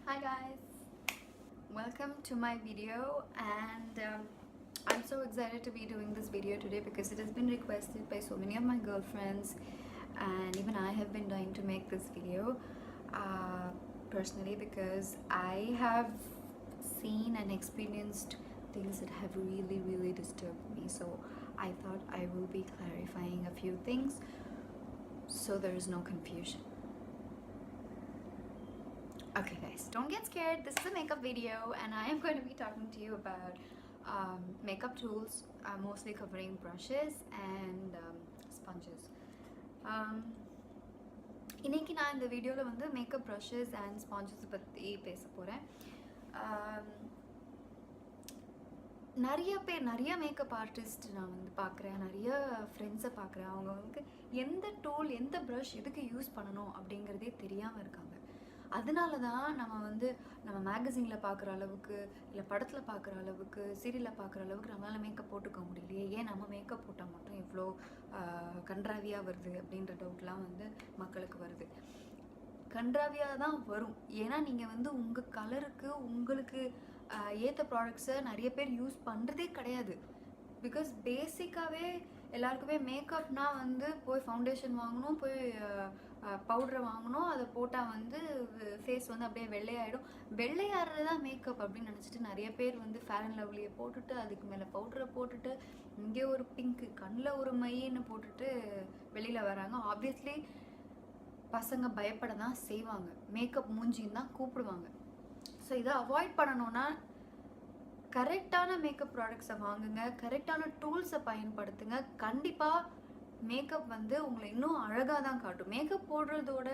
Hi guys, welcome to my video and I'm so excited to be doing this video today because it has been requested by so many of my girlfriends and even I have been dying to make this video personally because I have seen and experienced things that have really disturbed me, so I thought I will be clarifying a few things so there is no confusion. Okay guys, don't get scared. This is a makeup video and I am going to be talking to you about makeup tools, mostly covering brushes and sponges. இன்னைக்கு நான் இந்த வீடியோவில் வந்து makeup brushes and sponges பற்றி பேச போகிறேன். நிறைய makeup artist நான் வந்து பார்க்குறேன், நிறைய ஃப்ரெண்ட்ஸை பார்க்குறேன். அவங்க வந்து எந்த டூல் எந்த ப்ரஷ் எதுக்கு யூஸ் பண்ணணும் அப்படிங்கிறதே தெரியாமல் இருக்காங்க. அதனால தான் நம்ம மேகசினில் பார்க்குற அளவுக்கு இல்லை படத்தில் பார்க்குற அளவுக்கு சீரியலில் பார்க்குற அளவுக்கு நம்மளால் மேக்கப் போட்டுக்க முடியலையே, ஏன் நம்ம மேக்கப் போட்டால் மட்டும் இவ்வளோ கன்றாவியாக வருது அப்படின்ற டவுட்லாம் வந்து மக்களுக்கு வருது. கன்றாவியாக தான் வரும். ஏன்னா நீங்கள் வந்து உங்கள் கலருக்கு உங்களுக்கு ஏற்ற ப்ராடக்ட்ஸை நிறைய பேர் யூஸ் பண்ணுறதே கிடையாது. பிகாஸ் பேசிக்காகவே எல்லாருக்குமே மேக்கப்னால் வந்து போய் ஃபவுண்டேஷன் வாங்கணும், போய் பவுடரை வாங்கணும், அதை போட்டால் வந்து ஃபேஸ் வந்து அப்படியே வெள்ளையாயிடும். வெள்ளையாடுறது தான் மேக்கப் அப்படின்னு நினச்சிட்டு நிறைய பேர் வந்து ஃபேர் அண்ட் லவ்லியை போட்டுட்டு அதுக்கு மேலே பவுடரை போட்டுட்டு இங்கே ஒரு பிங்க்கு கண்ணில் ஒரு மையின்னு போட்டுட்டு வெளியில் வராங்க. ஆப்வியஸ்லி பசங்க பயப்பட தான் செய்வாங்க, மேக்கப் மூஞ்சின்னு தான் கூப்பிடுவாங்க. ஸோ இதை அவாய்ட் பண்ணணுன்னா கரெக்டான மேக்கப் ப்ராடக்ட்ஸை வாங்குங்க, கரெக்டான டூல்ஸை பயன்படுத்துங்க. கண்டிப்பாக மேக்கப் வந்து உங்களை இன்னும் அழகாக தான் காட்டும். மேக்கப் போடுறதோட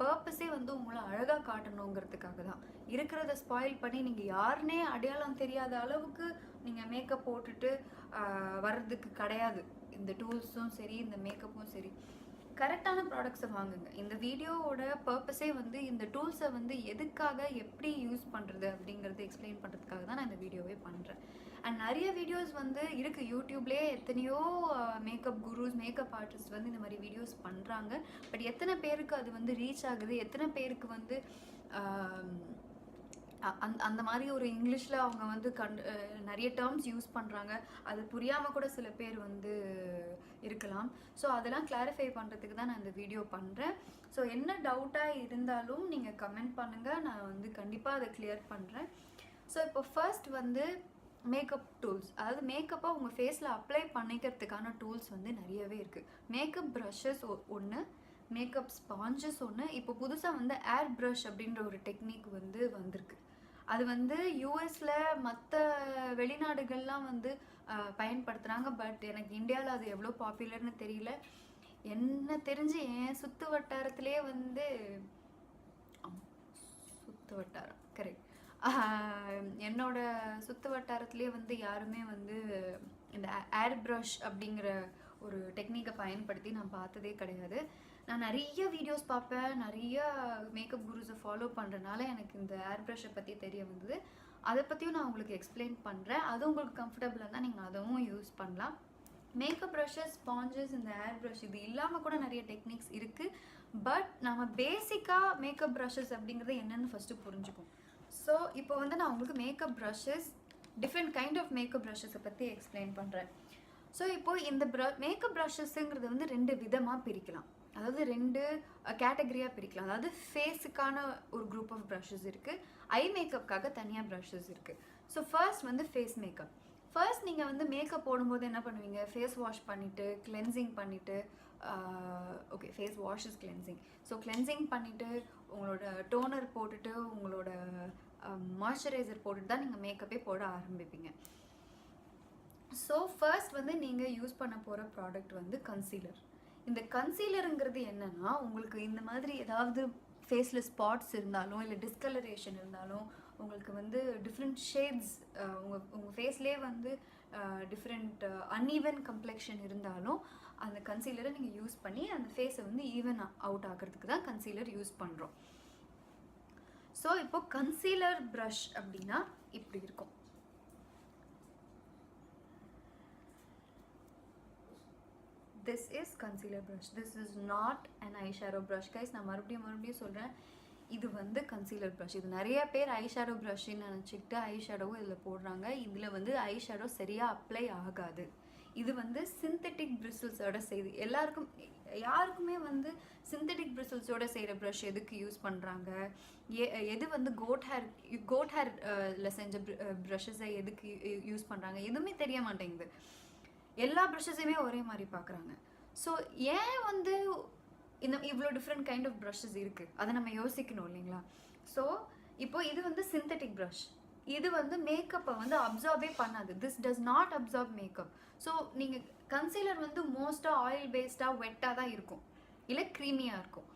பர்பஸே வந்து உங்களை அழகாக காட்டணுங்கிறதுக்காக தான். இருக்கிறத ஸ்பாயில் பண்ணி நீங்கள் யாருன்னே அடையாளம் தெரியாத அளவுக்கு நீங்கள் மேக்கப் போட்டுட்டு வர்றதுக்கு கிடையாது. இந்த டூல்ஸும் சரி இந்த மேக்கப்பும் சரி, கரெக்டான ப்ராடக்ட்ஸை வாங்குங்க. இந்த வீடியோவோட பர்பஸே வந்து இந்த டூல்ஸை வந்து எதுக்காக எப்படி யூஸ் பண்ணுறது அப்படிங்கிறத எக்ஸ்பிளைன் பண்ணுறதுக்காக தான் நான் இந்த வீடியோவே பண்ணுறேன். அண்ட் நிறைய வீடியோஸ் வந்து இருக்குது யூடியூப்லேயே, எத்தனையோ மேக்கப் குருஸ் மேக்கப் ஆர்டிஸ்ட் வந்து இந்த மாதிரி வீடியோஸ் பண்ணுறாங்க. பட் எத்தனை பேருக்கு அது வந்து ரீச் ஆகுது, எத்தனை பேருக்கு வந்து அந்த மாதிரி ஒரு இங்கிலீஷில் அவங்க வந்து நிறைய டேர்ம்ஸ் யூஸ் பண்ணுறாங்க, அது புரியாமல் கூட சில பேர் வந்து இருக்கலாம். ஸோ அதெல்லாம் கிளாரிஃபை பண்ணுறதுக்கு தான் நான் இந்த வீடியோ பண்ணுறேன். ஸோ என்ன டவுட்டாக இருந்தாலும் நீங்கள் கமெண்ட் பண்ணுங்கள், நான் வந்து கண்டிப்பாக அதை கிளியர் பண்ணுறேன். ஸோ இப்போ ஃபர்ஸ்ட் வந்து மேக்கப் டூல்ஸ், அதாவது மேக்கப்பை உங்கள் ஃபேஸில் அப்ளை பண்ணிக்கிறதுக்கான டூல்ஸ் வந்து நிறையவே இருக்குது. மேக்கப் ப்ரஷஸ் ஒன்று, மேக்கப் ஸ்பாஞ்சஸ் ஒன்று, இப்போ புதுசாக வந்து ஏர் ப்ரஷ் அப்படின்ற ஒரு டெக்னிக் வந்து வந்திருக்கு. அது வந்து யூஎஸில் மற்ற வெளிநாடுகள்லாம் வந்து பயன்படுத்துகிறாங்க. பட் எனக்கு இந்தியாவில் அது எவ்வளோ பாப்புலர்னு தெரியல. என்ன தெரிஞ்சு என் சுற்று வட்டாரத்திலே வந்து சுற்று வட்டாரம் கரெக்ட் என்னோட சுற்று வட்டாரத்துலேயே வந்து யாருமே வந்து இந்த ஏர் ப்ரஷ் அப்படிங்கிற ஒரு டெக்னிக்கை பயன்படுத்தி நான் பார்த்ததே கிடையாது. நான் நிறைய வீடியோஸ் பார்ப்பேன், நிறைய மேக்கப் குருஸை ஃபாலோ பண்ணுறதுனால எனக்கு இந்த ஏர் ப்ரஷை பற்றி தெரிய வந்தது. அதை பற்றியும் நான் உங்களுக்கு எக்ஸ்பிளைன் பண்ணுறேன். அது உங்களுக்கு கம்ஃபர்டபுளாக இருந்தால் நீங்கள் அதுவும் யூஸ் பண்ணலாம். மேக்கப் ப்ரஷஸ், ஸ்பாஞ்சஸ், இந்த ஏர் ப்ரஷ் இது இல்லாமல் கூட நிறைய டெக்னிக்ஸ் இருக்குது. பட் நம்ம பேசிக்காக மேக்கப் ப்ரஷஸ் அப்படிங்கிறது என்னென்னு ஃபஸ்ட்டு புரிஞ்சுக்கும். ஸோ இப்போ வந்து நான் உங்களுக்கு makeup brushes, different kind of makeup ப்ரஷஸை பற்றி எக்ஸ்பிளைன் பண்ணுறேன். ஸோ இப்போது இந்த மேக்கப் ப்ரஷஸ்ஸுங்கிறது வந்து ரெண்டு விதமாக பிரிக்கலாம், அதாவது ரெண்டு கேட்டகரியாக பிரிக்கலாம். அதாவது ஃபேஸுக்கான ஒரு குரூப் ஆஃப் ப்ரஷஸ் இருக்குது, ஐ மேக்கப்புக்காக தனியாக ப்ரஷஸ் இருக்குது. ஸோ ஃபர்ஸ்ட் வந்து ஃபேஸ் மேக்கப். ஃபர்ஸ்ட் நீங்கள் வந்து மேக்கப் போடும்போது என்ன பண்ணுவீங்க, ஃபேஸ் வாஷ் பண்ணிவிட்டு கிளென்சிங் பண்ணிவிட்டு, okay face wash is cleansing. So cleansing பண்ணிவிட்டு உங்களோட டோனர் போட்டுட்டு உங்களோட மாய்ஸ்சரைசர் போட்டுட்டு தான் நீங்கள் மேக்கப்பே போட ஆரம்பிப்பீங்க. ஸோ ஃபர்ஸ்ட் வந்து நீங்கள் யூஸ் பண்ண போகிற ப்ராடக்ட் வந்து கன்சீலர். இந்த கன்சீலருங்கிறது என்னென்னா, உங்களுக்கு இந்த மாதிரி ஏதாவது ஃபேஸில் ஸ்பாட்ஸ் இருந்தாலும் இல்லை டிஸ்கலரேஷன் இருந்தாலும், உங்களுக்கு வந்து டிஃப்ரெண்ட் ஷேட்ஸ் உங்கள் ஃபேஸ்லேயே வந்து டிஃப்ரெண்ட் அன்ஈவன் கம்ப்ளெக்ஷன் இருந்தாலும் அந்த கன்சீலரை நீங்கள் யூஸ் பண்ணி அந்த ஃபேஸை வந்து ஈவன் அவுட் ஆகிறதுக்கு தான் கன்சீலர் யூஸ் பண்ணுறோம். ஸோ இப்போ கன்சீலர் ப்ரஷ் அப்படின்னா இப்படி இருக்கும். This is concealer brush. This is not an eyeshadow brush guys. நான் மறுபடியும் சொல்கிறேன், இது வந்து கன்சீலர் ப்ரஷ். இது நிறைய பேர் ஐ ஷேடோ ப்ரஷ்ன்னு நினச்சிக்கிட்டு ஐ ஷேடோவும் இதில் போடுறாங்க. இதில் வந்து ஐ ஷேடோ சரியாக அப்ளை ஆகாது. இது வந்து சிந்தட்டிக் பிரிசில்ஸோட செய்து யாருக்குமே வந்து சிந்தட்டிக் பிரிசில்ஸோட செய்கிற ப்ரஷ் எதுக்கு யூஸ் பண்ணுறாங்க, எது வந்து கோட் ஹேரில் செஞ்ச ப்ரஷஸை எதுக்கு யூஸ் பண்ணுறாங்க எதுவுமே தெரிய மாட்டேங்குது. எல்லா ப்ரஷஸையுமே ஒரே மாதிரி பார்க்குறாங்க. ஸோ ஏன் வந்து இவ்வளோ டிஃப்ரெண்ட் கைண்ட் ஆஃப் ப்ரஷஸ் இருக்குது, அதை நம்ம யோசிக்கணும் இல்லைங்களா? ஸோ இப்போ இது வந்து சிந்தட்டிக் ப்ரஷ். இது வந்து மேக்கப்பை வந்து அப்சார்பே பண்ணாது. This does not absorb makeup. So நீங்கள் கன்சீலர் வந்து மோஸ்ட்டாக ஆயில் பேஸ்டாக வெட்டாக தான் இருக்கும், இல்லை க்ரீமியாக இருக்கும்.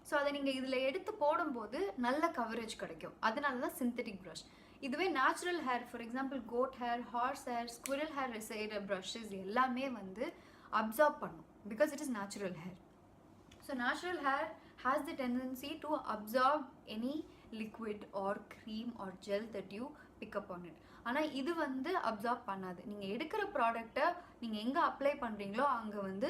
ஸோ அதை நீங்கள் இதில் எடுத்து போடும்போது நல்ல கவரேஜ் கிடைக்கும். அதனால தான் சிந்தட்டிக் ப்ரஷ். இதுவே natural hair, for example goat hair, horse hair, squirrel hair செய்கிற ப்ரஷஸ் எல்லாமே வந்து அப்சார்ப் பண்ணும், because it is natural hair. So natural hair has the tendency to absorb any liquid or cream or gel that you pick up on it. ஆனால் இது வந்து absorb பண்ணாது. நீங்கள் எடுக்கிற ப்ராடக்டை நீங்கள் எங்கே அப்ளை பண்ணுறீங்களோ அங்கே வந்து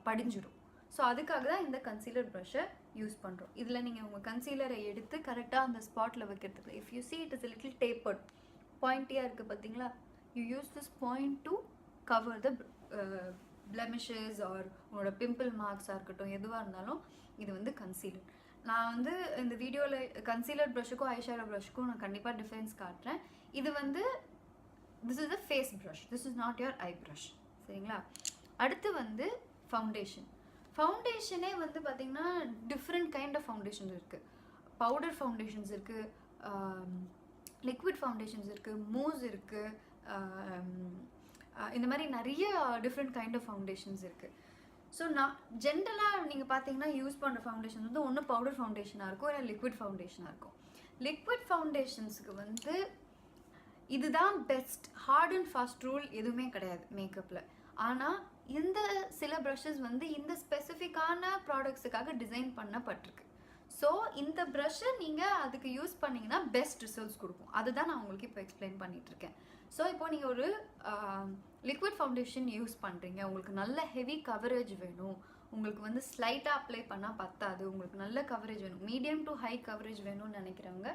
படிஞ்சிடும். ஸோ அதுக்காக தான் இந்த கன்சீலர் ப்ரஷ்ஷை யூஸ் பண்ணுறோம். இதில் நீங்கள் உங்கள் கன்சீலரை எடுத்து கரெக்டாக அந்த ஸ்பாட்டில் வைக்கிறதுக்கு, if you see it is a little tapered, பாயிண்டியாக இருக்குது பார்த்தீங்களா, you use this point to cover the blemishes or உங்களோட பிம்பிள் மார்க்ஸாக இருக்கட்டும், எதுவாக இருந்தாலும் இது வந்து கன்சீலர். நான் வந்து இந்த வீடியோவில் கன்சீலர் ப்ரஷ்ஷுக்கும் ஐ ஷேடோ ப்ரஷ்ஷுக்கும் நான் கண்டிப்பாக டிஃப்ரென்ஸ் காட்டுறேன். இது வந்து this is a face brush, this is not your eye brush. சரிங்களா? அடுத்து வந்து ஃபவுண்டேஷன். ஃபவுண்டேஷனே வந்து பார்த்திங்கன்னா டிஃப்ரெண்ட் கைண்ட் ஆஃப் ஃபவுண்டேஷன்ஸ் இருக்குது. பவுடர் ஃபவுண்டேஷன்ஸ் இருக்குது, லிக்விட் ஃபவுண்டேஷன்ஸ் இருக்குது, மூஸ் இருக்குது, இந்த மாதிரி நிறைய டிஃப்ரெண்ட் கைண்ட் ஆஃப் ஃபவுண்டேஷன்ஸ் இருக்குது. ஸோ நான் ஜென்ரலாக நீங்கள் பார்த்தீங்கன்னா யூஸ் பண்ணுற ஃபவுண்டேஷன் வந்து ஒன்று பவுடர் ஃபவுண்டேஷனாக இருக்கும், இல்லை லிக்விட் ஃபவுண்டேஷனாக இருக்கும். லிக்விட் ஃபவுண்டேஷன்ஸுக்கு வந்து இதுதான் best, hard and fast rule எதுவுமே கிடையாது மேக்கப்பில். ஆனால் இந்த சில ப்ரஷஸ் வந்து இந்த ஸ்பெசிஃபிக்கான ப்ராடக்ட்ஸுக்காக டிசைன் பண்ணப்பட்டிருக்கு. ஸோ இந்த ப்ரஷ்ஷை நீங்கள் அதுக்கு யூஸ் பண்ணிங்கன்னா பெஸ்ட் ரிசல்ட்ஸ் கொடுக்கும். அதுதான் நான் உங்களுக்கு இப்போ எக்ஸ்பிளைன் பண்ணிகிட்ருக்கேன். ஸோ இப்போது நீங்கள் ஒரு லிக்விட் ஃபவுண்டேஷன் யூஸ் பண்ணுறீங்க, உங்களுக்கு நல்ல ஹெவி கவரேஜ் வேணும், உங்களுக்கு வந்து ஸ்லைட்டாக அப்ளை பண்ணால் பத்தாது, உங்களுக்கு நல்ல கவரேஜ் வேணும், மீடியம் டு ஹை கவரேஜ் வேணும்னு நினைக்கிறவங்க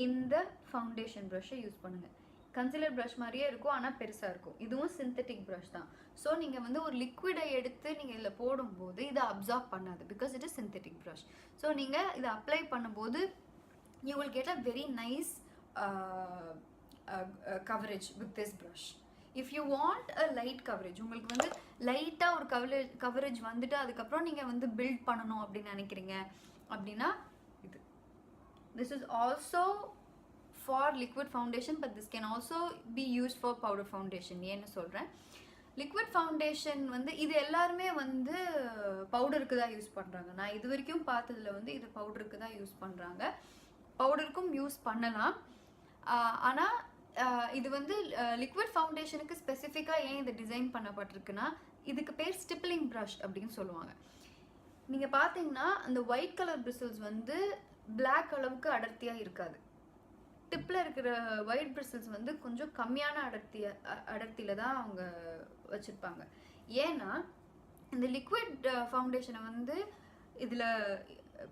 இந்த ஃபவுண்டேஷன் ப்ரஷ்ஷை யூஸ் பண்ணுங்கள். கன்சீலர் ப்ரஷ் மாதிரியே இருக்கும், ஆனால் பெருசாக இருக்கும். இதுவும் சிந்தட்டிக் ப்ரஷ் தான். ஸோ நீங்கள் வந்து ஒரு லிக்விடை எடுத்து நீங்கள் இதில் போடும்போது இதை அப்சார்ப் பண்ணாது, because it is synthetic brush. So நீங்கள் இதை அப்ளை பண்ணும்போது you will get a very nice coverage with this brush. If you want a light coverage, உங்களுக்கு வந்து லைட்டாக ஒரு கவரேஜ் வந்துட்டு அதுக்கப்புறம் நீங்கள் வந்து பில்ட் பண்ணணும் அப்படின்னு நினைக்கிறீங்க அப்படின்னா இது. This is also for liquid foundation, but this can also be used for powder foundation. ஏன்னு சொல்கிறேன், லிக்விட் ஃபவுண்டேஷன் வந்து இது எல்லாருமே வந்து பவுடருக்கு தான் யூஸ் பண்ணுறாங்க. நான் இது வரைக்கும் பார்த்ததில் வந்து இது பவுடருக்கு தான் யூஸ் பண்ணுறாங்க. பவுடருக்கும் யூஸ் பண்ணலாம், ஆனால் இது வந்து லிக்விட் ஃபவுண்டேஷனுக்கு ஸ்பெசிஃபிக்காக ஏன் இது டிசைன் பண்ணப்பட்டிருக்குன்னா இதுக்கு பேர் ஸ்டிப்லிங் ப்ரஷ் அப்படின்னு சொல்லுவாங்க. நீங்கள் பார்த்தீங்கன்னா அந்த ஒயிட் கலர் பிரிசில்ஸ் வந்து பிளாக் அளவுக்கு அடர்த்தியாக இருக்காது. டிப்பில் இருக்கிற ஒயிட் பிரிசில்ஸ் வந்து கொஞ்சம் கம்மியான அடர்த்தியில் தான் அவங்க வச்சுருப்பாங்க. ஏன்னா இந்த லிக்விட் ஃபவுண்டேஷனை வந்து இதில்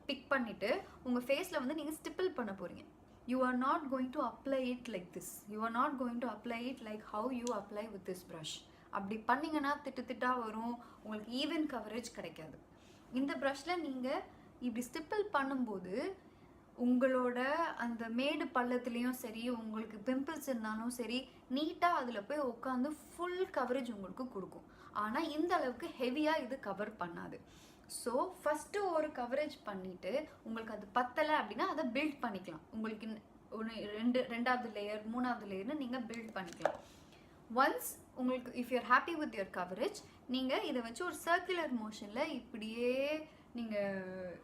பிக் பண்ணிவிட்டு உங்கள் ஃபேஸில் வந்து நீங்கள் ஸ்டிப்பிள் பண்ண போகிறீங்க. You are not going to apply it like this. You are not going to apply it like how you apply with this brush. அப்படி பண்ணிங்கன்னா திட்டாக வரும், உங்களுக்கு ஈவன் கவரேஜ் கிடைக்காது. இந்த ப்ரஷ்ல நீங்கள் இப்படி ஸ்டிப்பிள் பண்ணும்போது உங்களோட அந்த மேடு பள்ளத்துலேயும் சரி, உங்களுக்கு பிம்பிள்ஸ் இருந்தாலும் சரி, நீட்டாக அதில் போய் உட்காந்து ஃபுல் கவரேஜ் உங்களுக்கு கொடுக்கும். ஆனால் இந்த அளவுக்கு ஹெவியாக இது கவர் பண்ணாது. ஸோ ஃபஸ்ட்டு ஒரு கவரேஜ் பண்ணிவிட்டு உங்களுக்கு அது பத்தலை அப்படின்னா அதை பில்ட் பண்ணிக்கலாம். உங்களுக்கு ரெண்டாவது லேயர், மூணாவது லேயர்னு நீங்கள் பில்ட் பண்ணிக்கலாம். ஒன்ஸ் உங்களுக்கு if you're happy with your coverage, நீங்கள் இதை வச்சு ஒரு சர்க்குலர் மோஷனில் இப்படியே நீங்கள்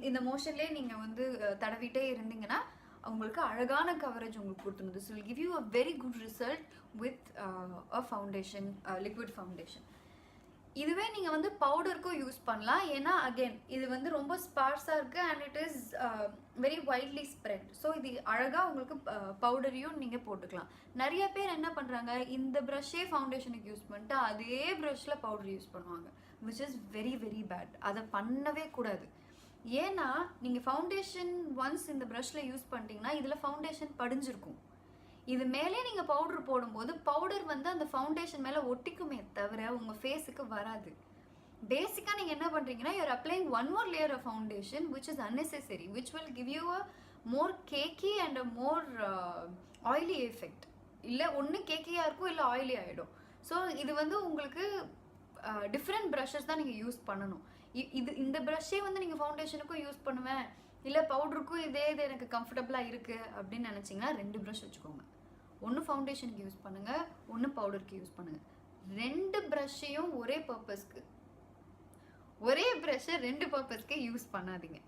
இந்த மோஷன்லேயே நீங்கள் வந்து தடவிட்டே இருந்தீங்கன்னா உங்களுக்கு அழகான கவரேஜ் உங்களுக்கு கொடுத்துருது. This will give you a very good result with a foundation, liquid foundation. இதுவே நீங்கள் வந்து பவுடருக்கும் யூஸ் பண்ணலாம். ஏன்னா அகெயின் இது வந்து ரொம்ப ஸ்பார்ஸாக இருக்குது and it is very widely spread. So இது அழகாக உங்களுக்கு பவுடரையும் நீங்கள் போட்டுக்கலாம். நிறைய பேர் என்ன பண்ணுறாங்க, இந்த ப்ரஷ்ஷே ஃபவுண்டேஷனுக்கு யூஸ் பண்ணிட்டு அதே ப்ரஷ்ஷில் பவுடர் யூஸ் பண்ணுவாங்க, which is very very bad. அதை பண்ணவே கூடாது. ஏன்னா நீங்கள் ஃபவுண்டேஷன் ஒன்ஸ் இந்த ப்ரஷ்ஷில் யூஸ் பண்ணிட்டீங்கன்னா இதில் ஃபவுண்டேஷன் படிஞ்சிருக்கும். இது மேலே நீங்கள் பவுடர் போடும்போது பவுடர் வந்து அந்த ஃபவுண்டேஷன் மேலே ஒட்டிக்குமே தவிர உங்கள் ஃபேஸுக்கு வராது. பேசிக்காக நீங்கள் என்ன பண்ணுறீங்கன்னா you are applying one more layer of foundation which is unnecessary, which will give you a more cakey and a more oily effect. இல்லை ஒன்று கேக்கியாக இருக்கும், இல்லை ஆயிலி ஆகிடும். ஸோ இது வந்து உங்களுக்கு டிஃப்ரெண்ட் ப்ரஷஸ் தான் நீங்கள் யூஸ் பண்ணணும். இந்த ப்ரஷ்ஷே வந்து நீங்கள் ஃபவுண்டேஷனுக்கும் யூஸ் பண்ணுவேன், இல்லை பவுடருக்கும் இது எனக்கு கம்ஃபர்டபுளாக இருக்குது அப்படின்னு நினச்சிங்கன்னா 2 ப்ரஷ் வச்சுக்கோங்க. ஒன்று ஃபவுண்டேஷனுக்கு யூஸ் பண்ணுங்கள், ஒன்று பவுடருக்கு யூஸ் பண்ணுங்கள். 2 ப்ரஷ்ஷையும் ஒரே பர்பஸ்க்கு, ஒரே ப்ரஷ்ஷை 2 பர்பஸ்க்கு யூஸ் பண்ணாதீங்க.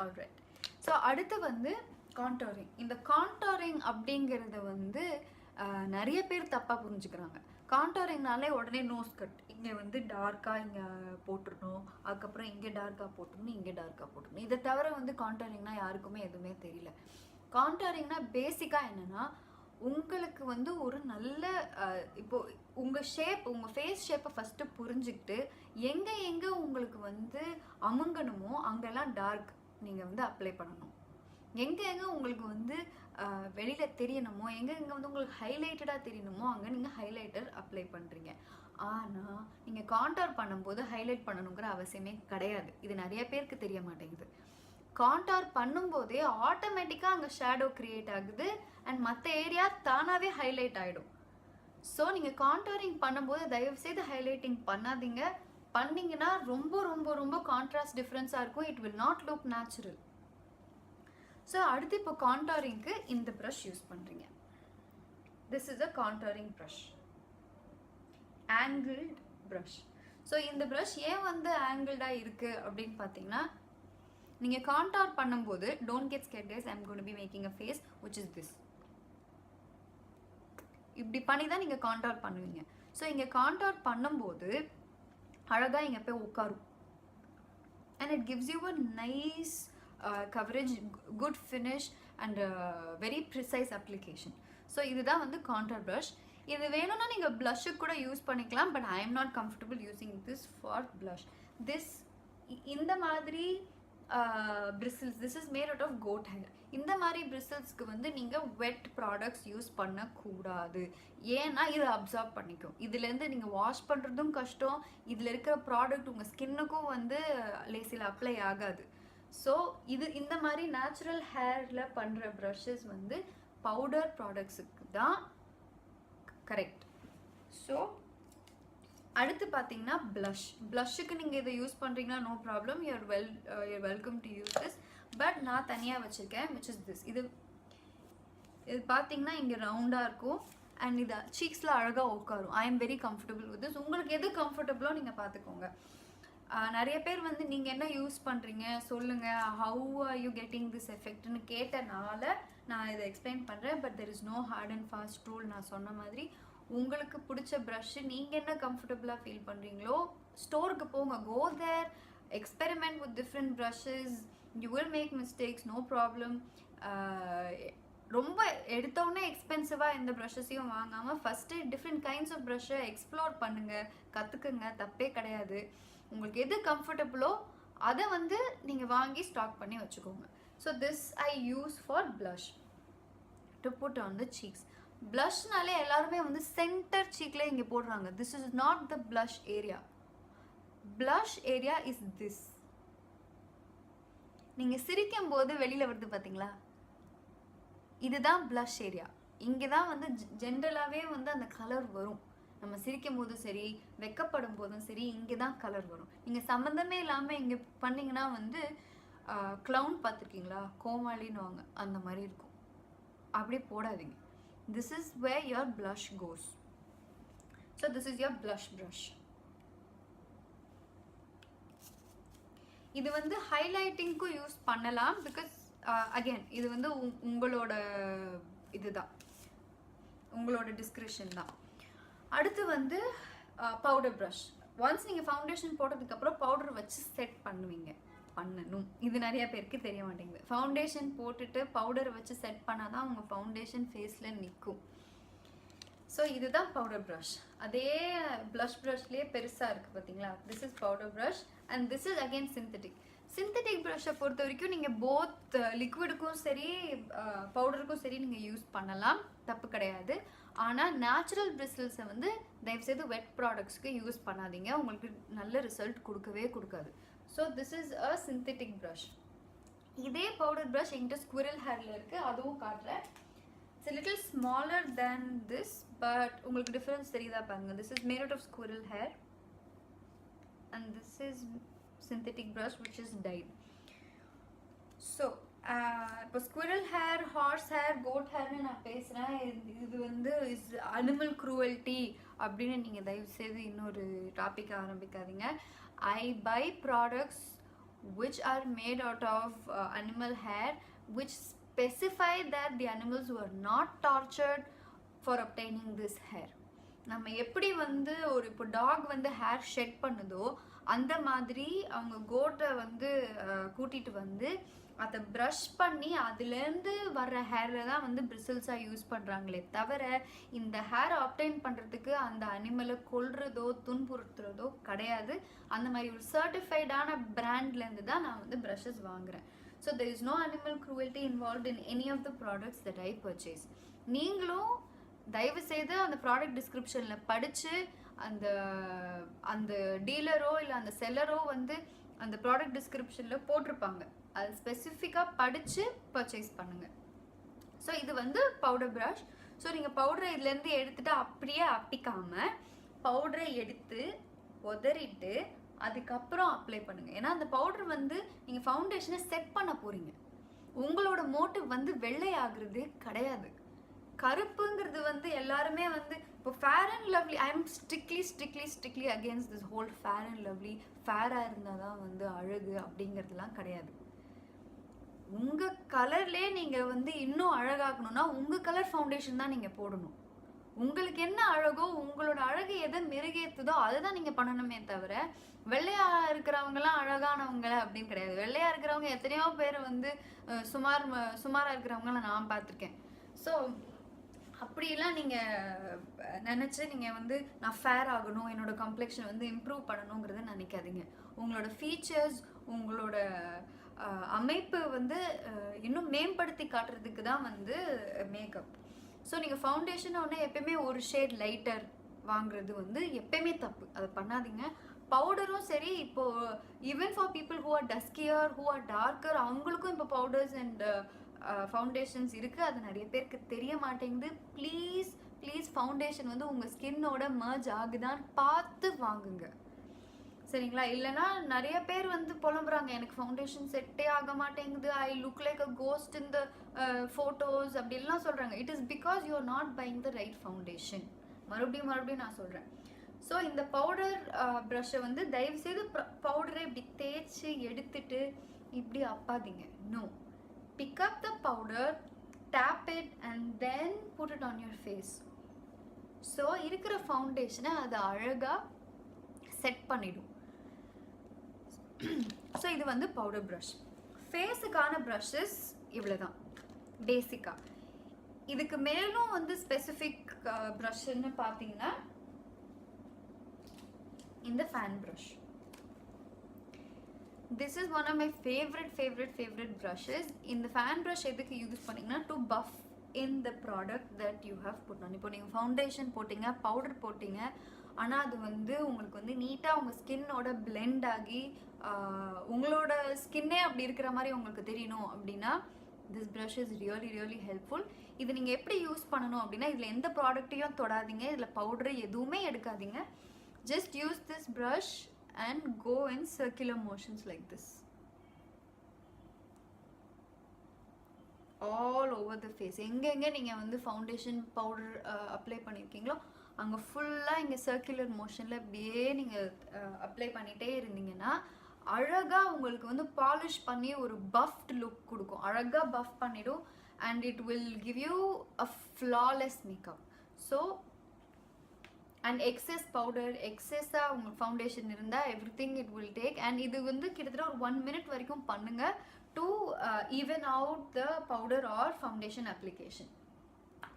ஆல்ரைட். ஸோ அடுத்து வந்து கான்டோரிங். இந்த கான்டோரிங் அப்படிங்கிறத வந்து நிறைய பேர் தப்பாக புரிஞ்சுக்கிறாங்க. கான்டோரிங்னாலே உடனே நோஸ் கட், இங்கே வந்து டார்க்காக இங்கே போட்டுடணும், அதுக்கப்புறம் இங்கே டார்க்காக போட்டுடணும், இங்கே டார்க்காக போட்டுடணும். இதை தவிர வந்து கான்டோரிங்னா யாருக்குமே எதுவுமே தெரியல. கான்டோரிங்னா பேசிக்காக என்னென்னா உங்களுக்கு வந்து ஒரு நல்ல இப்போது உங்கள் ஷேப், உங்கள் ஃபேஸ் ஷேப்பை ஃபஸ்ட்டு புரிஞ்சுக்கிட்டு எங்கே உங்களுக்கு வந்து அமுங்கணுமோ அங்கெல்லாம் டார்க் நீங்கள் வந்து அப்ளை பண்ணணும். எங்கே உங்களுக்கு வந்து வெளியில் தெரியணுமோ, எங்கே வந்து உங்களுக்கு ஹைலைட்டடாக தெரியணுமோ அங்கே நீங்கள் ஹைலைட்டர் அப்ளை பண்ணுறீங்க. ஆனால் நீங்கள் கான்டோர் பண்ணும்போது ஹைலைட் பண்ணணுங்கிற அவசியமே கிடையாது. இது நிறைய பேருக்கு தெரிய மாட்டேங்குது. கான்டோர் பண்ணும்போதே ஆட்டோமேட்டிக்காக அங்கே ஷேடோ க்ரியேட் ஆகுது அண்ட் மற்ற ஏரியா தானாகவே ஹைலைட் ஆகிடும். ஸோ நீங்கள் கான்டோரிங் பண்ணும்போது தயவுசெய்து ஹைலைட்டிங் பண்ணாதீங்க. பண்ணிங்கன்னா ரொம்ப ரொம்ப ரொம்ப கான்ட்ராஸ்ட் டிஃப்ரென்ஸாக இருக்கும். It will not look natural. So அடுத்து இப்போ கான்டோரிங்க்கு இந்த ப்ரஷ் யூஸ் பண்ணுறீங்க. This is a contouring brush, angled brush. So இந்த ப்ரஷ் ஏன் வந்து ஆங்கிள்டாக இருக்குது அப்படின்னு பார்த்தீங்கன்னா, நீங்கள் கான்டோர் பண்ணும்போது don't get scared guys, I am going to be making a face which is this. இப்படி பண்ணி தான் நீங்கள் கான்டோர் பண்ணுவீங்க. ஸோ இங்கே கான்டோர் பண்ணும்போது அழகாக இங்கே போய் உட்காரும் and it gives you a nice coverage, good finish and very precise application. So இதுதான் வந்து கான்டோர் ப்ரஷ். இது வேணும்னா நீங்கள் ப்ளஷ்ஷுக்கு கூட யூஸ் பண்ணிக்கலாம், but I am not comfortable using this for blush. இந்த மாதிரி bristles, this is made out of goat hair. இந்த மாதிரி பிரிசில்ஸ்க்கு வந்து நீங்கள் வெட் ப்ராடக்ட்ஸ் யூஸ் பண்ணக்கூடாது. ஏன்னா இது அப்சார்ப் பண்ணிக்கும். இதுலேருந்து நீங்கள் வாஷ் பண்ணுறதும் கஷ்டம், இதில் இருக்கிற ப்ராடக்ட் உங்கள் ஸ்கின்னுக்கும் வந்து லேசில் அப்ளை ஆகாது. ஸோ இந்த மாதிரி நேச்சுரல் ஹேரில் பண்ணுற ப்ரஷஸ் வந்து பவுடர் ப்ராடக்ட்ஸுக்கு தான் கரெக்ட். ஸோ அடுத்து பார்த்தீங்கன்னா ப்ளஷ்ஷுக்கு நீங்கள் இதை யூஸ் பண்ணுறீங்கன்னா no problem, you're welcome to use this. But நான் தனியாக வச்சுருக்கேன் விச் இஸ் திஸ். இது பார்த்தீங்கன்னா இங்கே ரவுண்டாக இருக்கும் அண்ட் இது சீக்ஸில் அழகாக உட்காரும். I am very comfortable with this. உங்களுக்கு எது கம்ஃபர்டபுளோ நீங்கள் பார்த்துக்கோங்க. நிறைய பேர் வந்து நீங்கள் என்ன யூஸ் பண்ணுறீங்க சொல்லுங்கள், how are you getting this எஃபெக்ட்னு கேட்டனால நான் இதை எக்ஸ்பிளைன் பண்ணுறேன். But there is no hard and fast rule. நான் சொன்ன மாதிரி உங்களுக்கு பிடிச்ச ப்ரஷ்ஷு நீங்கள் என்ன கம்ஃபர்டபுளாக ஃபீல் பண்ணுறீங்களோ ஸ்டோருக்கு போங்க, go there, experiment with different brushes. You will make mistakes, no problem. ரொம்ப எடுத்தோடனே எக்ஸ்பென்சிவாக எந்த ப்ரஷஸையும் வாங்காமல் ஃபஸ்ட்டு டிஃப்ரெண்ட் கைண்ட்ஸ் ஆஃப் ப்ரஷ்ஷை எக்ஸ்ப்ளோர் பண்ணுங்கள், கற்றுக்குங்க, தப்பே கிடையாது. உங்களுக்கு எது கம்ஃபர்டபுளோ அதை வந்து நீங்கள் வாங்கி ஸ்டாக் பண்ணி வச்சுக்கோங்க. So this I use for blush to put on the cheeks. ப்ளஷ்னாலே எல்லாருமே வந்து சென்டர் சீக்கில் இங்கே போடுறாங்க. This is not the blush area. Blush area is this. நீங்கள் சிரிக்கும் போது வெளியில் வருது பார்த்தீங்களா, இதுதான் ப்ளஷ் ஏரியா. இங்கே தான் வந்து ஜென்ரலாகவே வந்து அந்த கலர் வரும். நம்ம சிரிக்கும் போதும் சரி, வெக்கப்படும் போதும் சரி, இங்கே தான் கலர் வரும். நீங்கள் சம்மந்தமே இல்லாமல் இங்கே பண்ணிங்கன்னா வந்து க்ளவுன் பார்த்துருக்கீங்களா, கோமாளின்னு வாங்க, அந்த மாதிரி இருக்கும். அப்படி போடாதீங்க. This is where your blush goes. So this is your blush brush. இது வந்து ஹைலைட்டிங்க்கும் யூஸ் பண்ணலாம். பிகாஸ் அகெயின் இது வந்து உங்களோட இதுதான், உங்களோட டிஸ்கிரிப்ஷன் தான். அடுத்து வந்து பவுடர் ப்ரஷ். ஒன்ஸ் நீங்கள் ஃபவுண்டேஷன் போட்டதுக்கப்புறம் பவுடர் வச்சு செட் பண்ணணும். இது நிறைய பேருக்கு தெரிய மாட்டேங்குது. ஃபவுண்டேஷன் போட்டுட்டு பவுடரை வச்சு செட் பண்ணால் தான் உங்கள் ஃபவுண்டேஷன் ஃபேஸில் நிற்கும். ஸோ இதுதான் பவுடர் ப்ரஷ். அதே ப்ளஷ் ப்ரஷ்லேயே பெருசாக இருக்குது பார்த்தீங்களா, this is powder brush and this is again synthetic. Synthetic ப்ரஷ்ஷை பொறுத்த வரைக்கும் நீங்கள் போத் லிக்விடுக்கும் சரி பவுடருக்கும் சரி நீங்கள் யூஸ் பண்ணலாம், தப்பு கிடையாது. ஆனால் நேச்சுரல் பிரிசில்ஸை வந்து தயவுசெய்து வெட் ப்ராடக்ட்ஸ்க்கு யூஸ் பண்ணாதீங்க, உங்களுக்கு நல்ல ரிசல்ட் கொடுக்கவே கொடுக்காது. So this is a synthetic brush. இதே பவுடர் ப்ரஷ் என்கிட்ட ஸ்குவிரல் ஹேரில் இருக்குது, அதுவும் காட்டுறேன். It's a little smaller than this, but உங்களுக்கு டிஃபரன்ஸ் தெரியுதா பாருங்க. This is made out of squirrel hair and this is synthetic brush which is dyed. So இப்போ squirrel hair, horse hair, goat ஹேர்னு நான் பேசுகிறேன். இது வந்து இஸ் அனிமல் க்ரூவல்ட்டி அப்படின்னு நீங்கள் தயவுசெய்து இன்னொரு டாபிக் ஆரம்பிக்காதீங்க. I buy products which are made out of animal hair, which specify that the animals were not tortured for obtaining this hair. நம்ம எப்படி வந்து ஒரு இப்போ டாக் வந்து ஹேர் ஷெட் பண்ணுதோ அந்த மாதிரி அவங்க கோட்டை வந்து கூட்டிகிட்டு வந்து அதை ப்ரஷ் பண்ணி அதுலேருந்து வர்ற ஹேரில் தான் வந்து பிரிசில்ஸாக யூஸ் பண்ணுறாங்களே தவிர இந்த ஹேரை ஆப்டைன் பண்ணுறதுக்கு அந்த அனிமலை கொல்றதோ துன்புறுத்துறதோ கிடையாது. அந்த மாதிரி ஒரு சர்டிஃபைடான பிராண்ட்லேருந்து தான் நான் வந்து ப்ரஷஸ் வாங்குகிறேன். So there is no animal cruelty involved in any of the products that I purchase. நீங்களும் தயவு செய்து அந்த ப்ராடக்ட் டிஸ்கிரிப்ஷனில் படித்து அந்த அந்த டீலரோ இல்லை அந்த செல்லரோ வந்து அந்த ப்ராடக்ட் டிஸ்கிரிப்ஷனில் போட்டிருப்பாங்க, அது ஸ்பெசிஃபிக்காக படித்து பர்ச்சேஸ் பண்ணுங்கள். ஸோ இது வந்து பவுடர் ப்ரஷ். ஸோ நீங்கள் பவுடரை இதுலேருந்து எடுத்துகிட்டு அப்படியே அப்பிக்காமல் பவுடரை எடுத்து உதறிட்டு அதுக்கப்புறம் அப்ளை பண்ணுங்கள். ஏன்னா அந்த பவுடர் வந்து நீங்கள் ஃபவுண்டேஷனை செட் பண்ண போகிறீங்க. உங்களோட மோட்டிவ் வந்து வெள்ளை ஆகுறதே கிடையாது. கருப்புங்கிறது வந்து எல்லாருமே வந்து இப்போ Fair and Lovely, I am strictly against this whole Fair and Lovely, ஃபேராக இருந்தால் தான் வந்து அழகு அப்படிங்கிறதுலாம் கிடையாது. உங்கள் கலர்லேயே நீங்கள் வந்து இன்னும் அழகாகணும்னா உங்கள் கலர் ஃபவுண்டேஷன் தான் நீங்கள் போடணும். உங்களுக்கு என்ன அழகோ, உங்களோட அழகு எதை மெருகேற்றுதோ அதை தான் நீங்கள் பண்ணணுமே தவிர வெள்ளையாக இருக்கிறவங்கலாம் அழகானவங்க அப்படின்னு கிடையாது. வெள்ளையாக இருக்கிறவங்க எத்தனையோ பேர் வந்து சுமாராக இருக்கிறவங்களாம் நான் பார்த்துருக்கேன். ஸோ அப்படிலாம் நீங்கள் நினச்சி நீங்கள் வந்து நான் ஃபேர் ஆகணும், என்னோடய கம்ப்ளெக்ஷன் வந்து இம்ப்ரூவ் பண்ணணுங்கிறத நினைக்காதீங்க. உங்களோட ஃபீச்சர்ஸ், உங்களோட அமைப்பு வந்து இன்னும் மேம்படுத்தி காட்டுறதுக்கு தான் வந்து மேக்கப். ஸோ நீங்கள் ஃபவுண்டேஷன் ஒன்று எப்பயுமே ஒரு ஷேட் லைட்டர் வாங்குறது வந்து எப்பயுமே தப்பு, அதை பண்ணாதீங்க. பவுடரும் சரி, இப்போது even for people who are duskier, who are darker, அவங்களுக்கும் இப்போ பவுடர்ஸ் அண்ட் ஃபவுண்டேஷன்ஸ் இருக்குது. அது நிறைய பேருக்கு தெரிய மாட்டேங்குது. ப்ளீஸ் ஃபவுண்டேஷன் வந்து உங்கள் ஸ்கின்னோட மர்ஜ் ஆகுதான்னு பார்த்து வாங்குங்க, சரிங்களா? இல்லைனா நிறைய பேர் வந்து புலம்புறாங்க, எனக்கு ஃபவுண்டேஷன் செட்டே ஆக மாட்டேங்குது, I look like a cost in the photos அப்படின்லாம் சொல்கிறாங்க. It is because you are not buying the right foundation. மறுபடியும் நான் சொல்கிறேன். ஸோ இந்த பவுடர் ப்ரஷ்ஷை வந்து தயவுசெய்து பவுடரை இப்படி தேய்ச்சி எடுத்துட்டு இப்படி அப்பாதீங்க. No, pick up the powder, tap it and then put it on your face. So இருக்கிற ஃபவுண்டேஷனை அதை அழகாக செட் பண்ணிடும். ஸோ இது வந்து பவுடர் ப்ரஷ். ஃபேஸுக்கான ப்ரஷஸ் இவ்வளோ தான் பேசிக்காக. இதுக்கு மேலும் வந்து ஸ்பெசிஃபிக் ப்ரஷ்ன்னு பார்த்தீங்கன்னா இந்த fan brush. This is one of my favorite brushes. இந்த ஃபேன் ப்ரஷ் எதுக்கு யூஸ் பண்ணிங்கன்னா to buff in the product that you have put on. இப்போ நீங்கள் ஃபவுண்டேஷன் போட்டிங்க, பவுடர் போட்டிங்க, ஆனால் அது வந்து உங்களுக்கு வந்து நீட்டாக உங்கள் ஸ்கின்னோட பிளெண்ட் ஆகி உங்களோட ஸ்கின்னே அப்படி இருக்கிற மாதிரி உங்களுக்கு தெரியணும் அப்படின்னா this brush is really helpful. இது நீங்கள் எப்படி யூஸ் பண்ணணும் அப்படின்னா இதில் எந்த ப்ராடக்ட்டையும் தொடாதீங்க, இதில் பவுடர் எதுவுமே எடுக்காதீங்க. Just use this brush and go in circular motions like this all over the face. எங்கெங்கே நீங்கள் வந்து ஃபவுண்டேஷன் பவுடர் அப்ளை பண்ணியிருக்கீங்களோ அங்கே ஃபுல்லாக இங்கே சர்க்குலர் மோஷனில் அப்படியே நீங்கள் அப்ளை பண்ணிகிட்டே இருந்தீங்கன்னா அழகாக உங்களுக்கு வந்து பாலிஷ் பண்ணி ஒரு பஃப்ட் லுக் கொடுக்கும். அழகாக பஃப் பண்ணிடும் and it will give you a flawless makeup. So and excess powder, excess-ஆக உங்களுக்கு ஃபவுண்டேஷன் இருந்தால் everything it will take. and இது வந்து கிட்டத்தட்ட ஒரு 1 minute வரைக்கும் பண்ணுங்க to even out the powder or foundation application.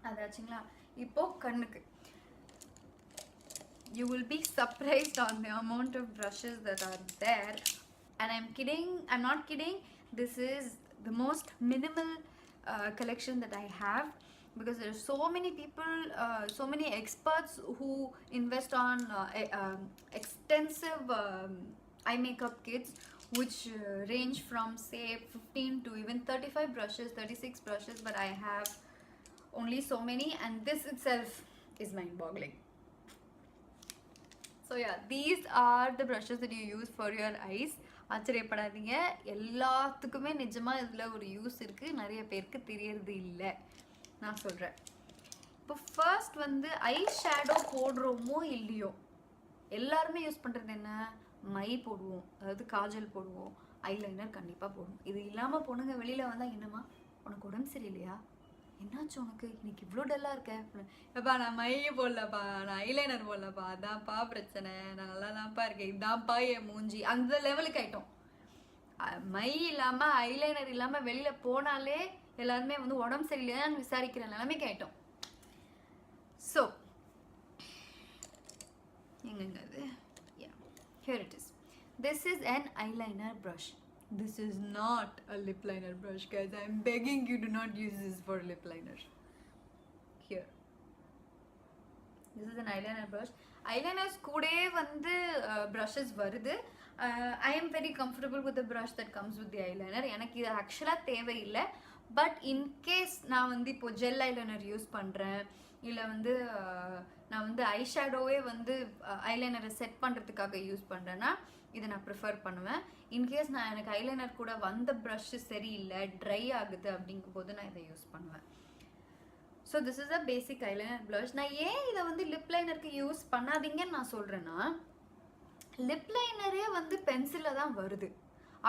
அதாச்சுங்களா? இப்போ கண்ணுக்கு you will be surprised on the amount of brushes that are there. And I'm not kidding, this is the most minimal collection that I have, because there are so many people, so many experts who invest on extensive eye makeup kits, which range from say 15 to even 35 brushes, 36 brushes, but I have only so many, and this itself is mind boggling. So yeah, these are the brushes that you use for your eyes. ஆச்சரியப்படாதீங்க, எல்லாத்துக்குமே நிஜமா இதுல ஒரு use இருக்கு, நிறைய பேருக்கு தெரியறது இல்லை. நான் சொல்றேன். இப்போ ஃபர்ஸ்ட் வந்து ஐ ஷேடோ போடுறோமோ இல்லையோ, எல்லாருமே யூஸ் பண்றது என்ன, மை போடுவோம், அதாவது காஜல் போடுவோம், ஐலைனர் கண்டிப்பா போடுவோம். இது இல்லாம பொண்ணுங்க வெளியில வந்தா, என்னமா உனக்கு உடம்பு சரியில்லையா, என்னாச்சு உனக்கு இன்னைக்கு இவ்வளோ டல்லாக இருக்க, எப்பா நான் மை போடலப்பா, நான் ஐலைனர் போடலப்பா, அதான்ப்பா பிரச்சனை, நான் நல்லா தான்ப்பா இருக்கேன், இதான்ப்பா என் மூஞ்சி, அந்த லெவலுக்கு ஆயிட்டோம். மை இல்லாமல் ஐலைனர் இல்லாமல் வெளியில் போனாலே எல்லாருமே வந்து உடம்பு சரியில்லையான்னு விசாரிக்கிற நிலைமைக்கு ஆயிட்டோம். ஸோ எங்கங்க அது, here it is. This is an eyeliner brush. This is not a lip liner brush, guys. I'm begging you, do not use this for lip liner. Here, this is an eyeliner brush. Eyeliners kude vandu brushes varudhu. I am very comfortable with the brush that comes with the eyeliner. எனக்கு இது ஆக்சுவலா தேவை இல்லை. But in case நான் வந்து இப்போ gel eyeliner use பண்ணுறேன், இல்லை வந்து நான் வந்து ஐ ஷேடோவே வந்து ஐலைனரை செட் பண்ணுறதுக்காக யூஸ் பண்ணுறேன்னா இதை நான் ப்ரிஃபர் பண்ணுவேன். இன்கேஸ் நான் எனக்கு ஐலைனர் கூட வந்த ப்ரஷ்ஷு சரியில்லை, ட்ரை ஆகுது அப்படிங்கும் போது நான் இதை யூஸ் பண்ணுவேன். So this is a basic eyeliner blush. நான் ஏன் இதை வந்து லிப் லைனருக்கு யூஸ் பண்ணாதீங்கன்னு நான் சொல்கிறேன்னா, லிப் லைனரே வந்து பென்சிலில் தான் வருது.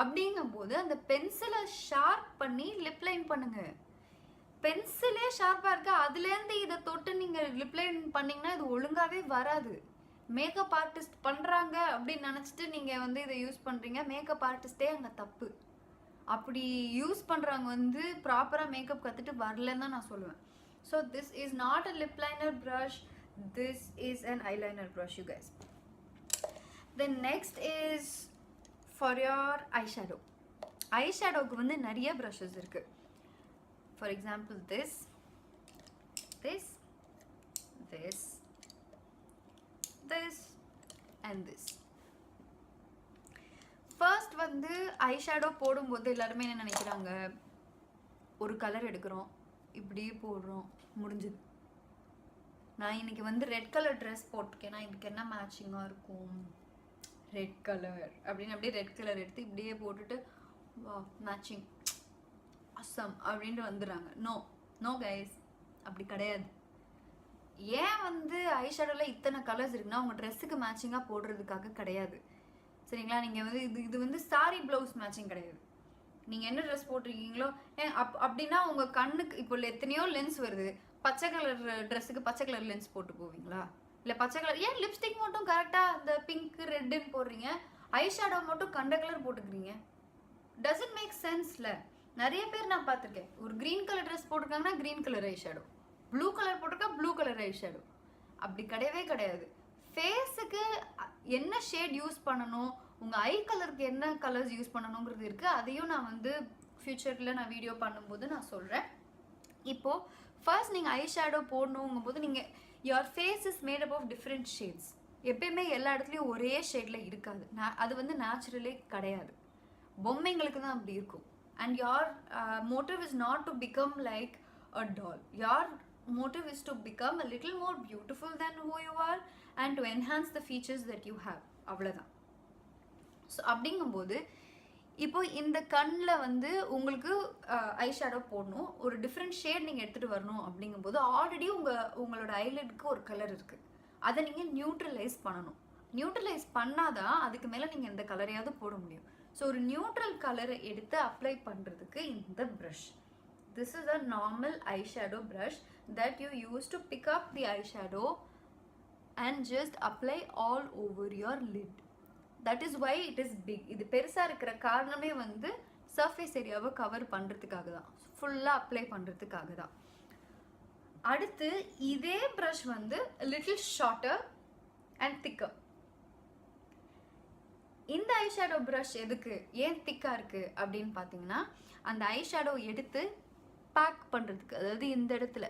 அப்படிங்கும்போது அந்த பென்சிலை ஷார்ப் பண்ணி லிப் லைன் பண்ணுங்க. பென்சிலே ஷார்ப்பாக இருக்கா, அதுலேருந்து இதை தொட்டு நீங்கள் லிப் லைன் பண்ணிங்கன்னா இது ஒழுங்காகவே வராது. மேக்கப் ஆர்டிஸ்ட் பண்ணுறாங்க அப்படின்னு நினச்சிட்டு நீங்கள் வந்து இதை யூஸ் பண்ணுறீங்க, மேக்கப் ஆர்டிஸ்டே அங்கே தப்பு. அப்படி யூஸ் பண்ணுறவங்க வந்து ப்ராப்பராக மேக்கப் கற்றுட்டு வரலன்னு தான் நான் சொல்லுவேன். So this is not a lip liner brush, this is an eyeliner brush you guys. Then next is for your eyeshadow. ஐஷேடோவுக்கு வந்து நிறைய ப்ரஷஸ் இருக்குது. For example this and this. First வந்து ஐஷேடோ போடும்போது எல்லாருமே என்ன நினைக்கிறாங்க, ஒரு கலர் எடுக்கிறோம், இப்படியே போடுறோம், முடிஞ்சுது. நான் இன்னைக்கு வந்து ரெட் கலர் ட்ரெஸ் போட்டிருக்கேன்னா இதுக்கு என்ன மேட்சிங்காக இருக்கும், ரெட் கலர் அப்படின்னு அப்படியே ரெட் கலர் எடுத்து இப்படியே போட்டுட்டு வா மேட்சிங் அசம் அப்படின்ட்டு வந்துடுறாங்க. நோ கைஸ், அப்படி கிடையாது. ஏன் வந்து ஐஷேடோவில் இத்தனை கலர்ஸ் இருக்குன்னா உங்கள் ட்ரெஸ்ஸுக்கு மேட்சிங்காக போடுறதுக்காக கிடையாது, சரிங்களா? நீங்கள் வந்து இது வந்து சாரி ப்ளவுஸ் மேட்சிங் கிடையாது. நீங்கள் என்ன ட்ரெஸ் போட்டிருக்கீங்களோ அப்படின்னா உங்கள் கண்ணுக்கு இப்போ எத்தனையோ லென்ஸ் வருது, பச்சை கலர் ட்ரெஸ்ஸுக்கு பச்சை கலர் லென்ஸ் போட்டு போவீங்களா? இல்லை பச்சை கலர் ஏன் லிப்ஸ்டிக் மட்டும் கரெக்டாக இந்த பிங்க் ரெட்டுன்னு போடுறீங்க, ஐஷேடோ மட்டும் கண்ட கலர் போட்டுக்கிறீங்க? டசன்ட் மேக் சென்ஸ்ல. நிறைய பேர் நான் பார்த்துருக்கேன், ஒரு க்ரீன் கலர் ட்ரெஸ் போட்டிருக்காங்கன்னா green colour eyeshadow, blue colour போட்டிருக்கா ப்ளூ கலர் ஐஷேடோ. அப்படி கிடையவே கிடையாது. ஃபேஸுக்கு என்ன ஷேட் யூஸ் பண்ணணும், உங்கள் ஐ கலருக்கு என்ன கலர்ஸ் யூஸ் பண்ணணுங்கிறது இருக்குது. அதையும் நான் வந்து ஃப்யூச்சரில் நான் வீடியோ பண்ணும்போது நான் சொல்கிறேன். இப்போது ஃபர்ஸ்ட் நீங்கள் ஐ ஷேடோ போடணுங்கும் போது நீங்கள் your face is made up of different shades. எப்பயுமே எல்லா இடத்துலையும் ஒரே ஷேடில் இருக்காது. அது வந்து நேச்சுரலே கிடையாது, பொம்மைங்களுக்கு தான் அப்படி இருக்கும். And your motive is not to become like a doll. Your motive is to become a little more beautiful than who you are and to enhance the features that you have. அவ்வளோதான். So அப்படிங்கும்போது இப்போ இந்த கண்ணில் வந்து உங்களுக்கு eyeshadow போடணும், ஒரு different shade நீங்கள் எடுத்துகிட்டு வரணும். அப்படிங்கும்போது ஆல்ரெடி உங்களோட ஐலிட்க்கு ஒரு கலர் இருக்குது, அதை நீங்கள் நியூட்ரலைஸ் பண்ணணும். நியூட்ரலைஸ் பண்ணாதான் அதுக்கு மேலே நீங்கள் எந்த கலரையாவது போட முடியும். ஸோ ஒரு நியூட்ரல் கலரை எடுத்து அப்ளை பண்ணுறதுக்கு இந்த brush. This is a normal eyeshadow brush that you use to pick up the eyeshadow and just apply all over your lid. That is why it is big. இது பெருசாக இருக்கிற காரணமே வந்து சர்ஃபேஸ் ஏரியாவை கவர் பண்ணுறதுக்காக தான், ஃபுல்லாக அப்ளை பண்ணுறதுக்காக தான். அடுத்து இதே ப்ரஷ் வந்து லிட்டில் ஷார்ட்டர் அண்ட் திக்கர். இந்த ஐஷேடோ ப்ரஷ் எதுக்கு, ஏன் திக்காக இருக்குது அப்படின்னு பார்த்தீங்கன்னா, அந்த ஐஷேடோ எடுத்து பேக் பண்ணுறதுக்கு, அதாவது இந்த இடத்துல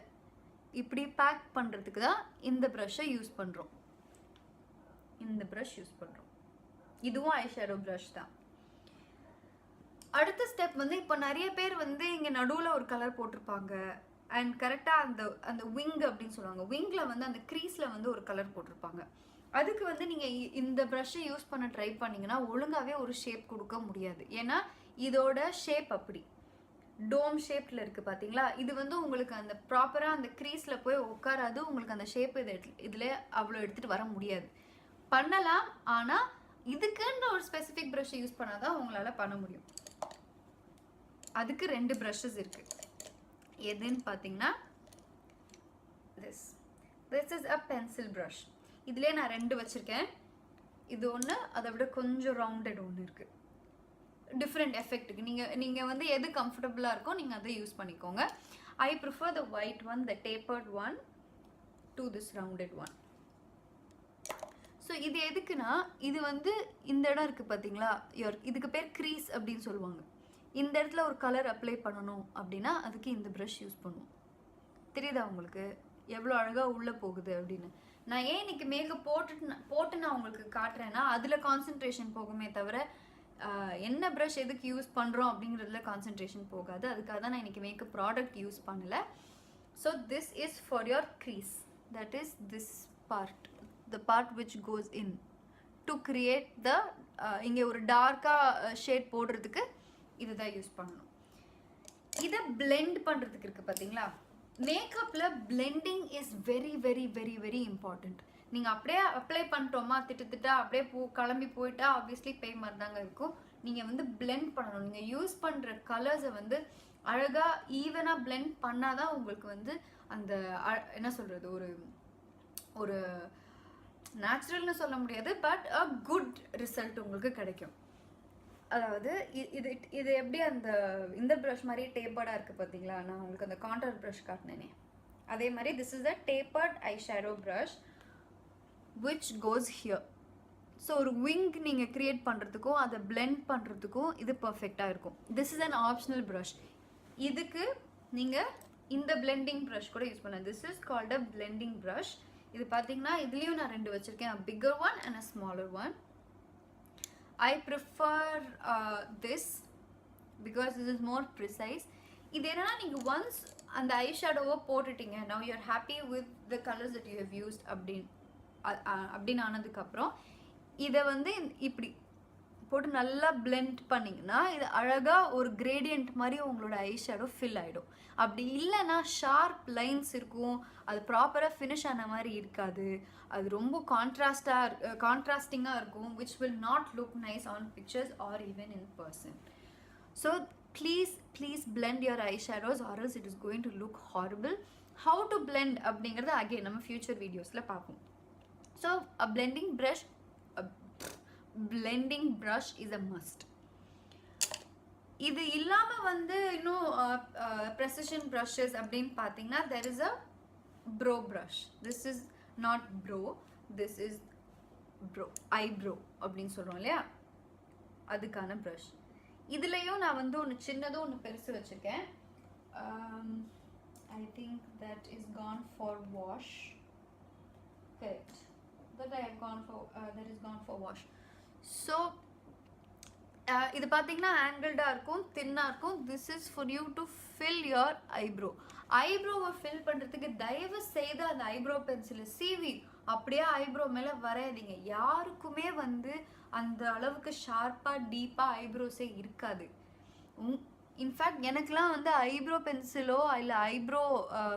இப்படி பேக் பண்ணுறதுக்கு தான் இந்த ப்ரஷ்ஷை யூஸ் பண்ணுறோம். இந்த ப்ரஷ் யூஸ் பண்ணுறோம். இதுவும் ஐஷேடோ ப்ரஷ் தான். அடுத்த ஸ்டெப் வந்து, இப்போ நிறைய பேர் வந்து இங்கே நடுவில் ஒரு கலர் போட்டிருப்பாங்க அண்ட் கரெக்டாக அந்த விங் அப்படின்னு சொல்லுவாங்க, விங்கில் வந்து அந்த க்ரீஸில் வந்து ஒரு கலர் போட்டிருப்பாங்க. அதுக்கு வந்து நீங்கள் இந்த ப்ரஷ்ஷை யூஸ் பண்ண ட்ரை பண்ணிங்கன்னா ஒழுங்காகவே ஒரு ஷேப் கொடுக்க முடியாது. ஏன்னா இதோட ஷேப் அப்படி டோம் ஷேப்பில் இருக்குது பார்த்தீங்களா. இது வந்து உங்களுக்கு அந்த ப்ராப்பராக அந்த க்ரீஸில் போய் உட்காராது. உங்களுக்கு அந்த ஷேப் இதில் அவ்வளோ எடுத்துகிட்டு வர முடியாது. பண்ணலாம், ஆனால் இதுக்குன்னு ஒரு ஸ்பெசிஃபிக் ப்ரஷ்ஷை யூஸ் பண்ணால் தான் உங்களால் பண்ண முடியும். அதுக்கு 2 ப்ரஷஸ் இருக்குது. எதுன்னு பார்த்தீங்கன்னா this is a pencil brush. இதுலேயே நான் 2 வச்சுருக்கேன். இது ஒன்று, அதை விட கொஞ்சம் ரவுண்டட் ஒன்று இருக்குது. டிஃப்ரெண்ட் எஃபெக்ட்டுக்கு நீங்கள் வந்து எது கம்ஃபர்டபுளாக இருக்கோ நீங்கள் அதை யூஸ் பண்ணிக்கோங்க. I prefer the white one, the டேப்பர்ட் one to this rounded one. So இது எதுக்குன்னா, இது வந்து இந்த இடம் இருக்குது பார்த்தீங்களா, இதுக்கு பேர் க்ரீஸ் அப்படின்னு சொல்லுவாங்க. இந்த இடத்துல ஒரு கலர் அப்ளை பண்ணணும் அப்படின்னா அதுக்கு இந்த ப்ரஷ் யூஸ் பண்ணுவோம். தெரியுதா உங்களுக்கு எவ்வளோ அழகாக உள்ளே போகுது அப்படின்னு? நான் ஏன் இன்னைக்கு மேக்கப் போட்டு நான் உங்களுக்கு காட்டுறேன்னா, அதில் கான்சென்ட்ரேஷன் போகுமே தவிர என்ன ப்ரஷ் எதுக்கு யூஸ் பண்ணுறோம் அப்படிங்கிறதுல கான்சென்ட்ரேஷன் போகாது. அதுக்காக தான் நான் இன்றைக்கி மேக்கப் ப்ராடக்ட் யூஸ் பண்ணலை. So this is for your crease, that is this part, the part which goes in to create the இங்கே ஒரு டார்க்காக ஷேட் போடுறதுக்கு இதுதான் யூஸ் பண்ணணும். இதை பிளெண்ட் பண்ணுறதுக்கு இருக்குது பார்த்தீங்களா, மேக்கப்பில் blending is very very very very important. நீங்கள் அப்படியே அப்ளை பண்ணிட்டோமா திட்டா அப்படியே கிளம்பி போயிட்டா ஆப்வியஸ்லி பேய் மாதிரி தாங்க இருக்கும். நீங்கள் வந்து பிளெண்ட் பண்ணணும். நீங்கள் யூஸ் பண்ணுற கலர்ஸை வந்து அழகாக ஈவனாக பிளெண்ட் பண்ணால் தான் உங்களுக்கு வந்து அந்த என்ன சொல்கிறது, ஒரு நேச்சுரல்னு சொல்ல முடியாது, பட் அ குட் ரிசல்ட் உங்களுக்கு கிடைக்கும். அதாவது இது எப்படி இந்த ப்ரஷ் மாதிரி டேப்பர்டாக இருக்குது பார்த்தீங்களா, நான் உங்களுக்கு அந்த கான்டூர் ப்ரஷ் காட்டினேனே அதே மாதிரி this is the டேப்பர்ட் eye shadow brush which goes here. So ஒரு விங் நீங்கள் க்ரியேட் பண்ணுறதுக்கும் அதை பிளெண்ட் பண்ணுறதுக்கும் இது பர்ஃபெக்டாக இருக்கும். This is an optional brush. இதுக்கு நீங்கள் இந்த பிளெண்டிங் ப்ரஷ் கூட யூஸ் பண்ணலாம். This is called a blending brush. இது பார்த்தீங்கன்னா இதுலேயும் நான் 2 வச்சுருக்கேன், a bigger one and a smaller one. I prefer this because this is more precise. இது என்னன்னா, நீங்கள் ஒன்ஸ் அந்த ஐ ஷேடோவை போட்டுட்டீங்க, now you are happy with the colors that you have used அப்படின்னு ஆனதுக்கப்புறம் இதை வந்து இப்படி போட்டு நல்லா பிளெண்ட் பண்ணிங்கன்னா இது அழகாக ஒரு கிரேடியன்ட் மாதிரி உங்களோட ஐ ஷேடோ ஃபில் ஆகிடும். அப்படி இல்லைன்னா ஷார்ப் லைன்ஸ் இருக்கும், அது ப்ராப்பராக ஃபினிஷ் ஆன மாதிரி இருக்காது, அது ரொம்ப கான்ட்ராஸ்டிங்காக இருக்கும், which will not look nice on pictures or even in person. So please blend your eyeshadows or else it is going to look horrible. How to blend அப்படிங்கிறது again நம்ம future videosல பார்ப்போம். So a blending brush is a must. இது இல்லாமல் வந்து இன்னும் precision brushes அப்படின்னு பார்த்தீங்கன்னா there is a brow brush. This is not brow, this is eyebrow அப்படின்னு சொல்கிறோம் இல்லையா, அதுக்கான ப்ரஷ். இதுலேயும் நான் வந்து ஒன்று சின்னதும் ஒன்று பெருசு வச்சுருக்கேன். I think that is gone for wash. Correct. That I have gone for that is gone for wash. So இது பார்த்தீங்கன்னா ஆங்கிள்டாக இருக்கும், தின்னாக இருக்கும். This is for you to fill your eyebrow. ஐப்ரோவை ஃபில் பண்ணுறதுக்கு தயவு செய்து அந்த ஐப்ரோ பென்சிலை சீவி அப்படியே ஐப்ரோ மேலே வரையாதீங்க. யாருக்குமே வந்து அந்த அளவுக்கு ஷார்ப்பாக டீப்பாக ஐப்ரோஸே இருக்காது. இன்ஃபேக்ட் எனக்குலாம் வந்து ஐப்ரோ பென்சிலோ இல்லை ஐப்ரோ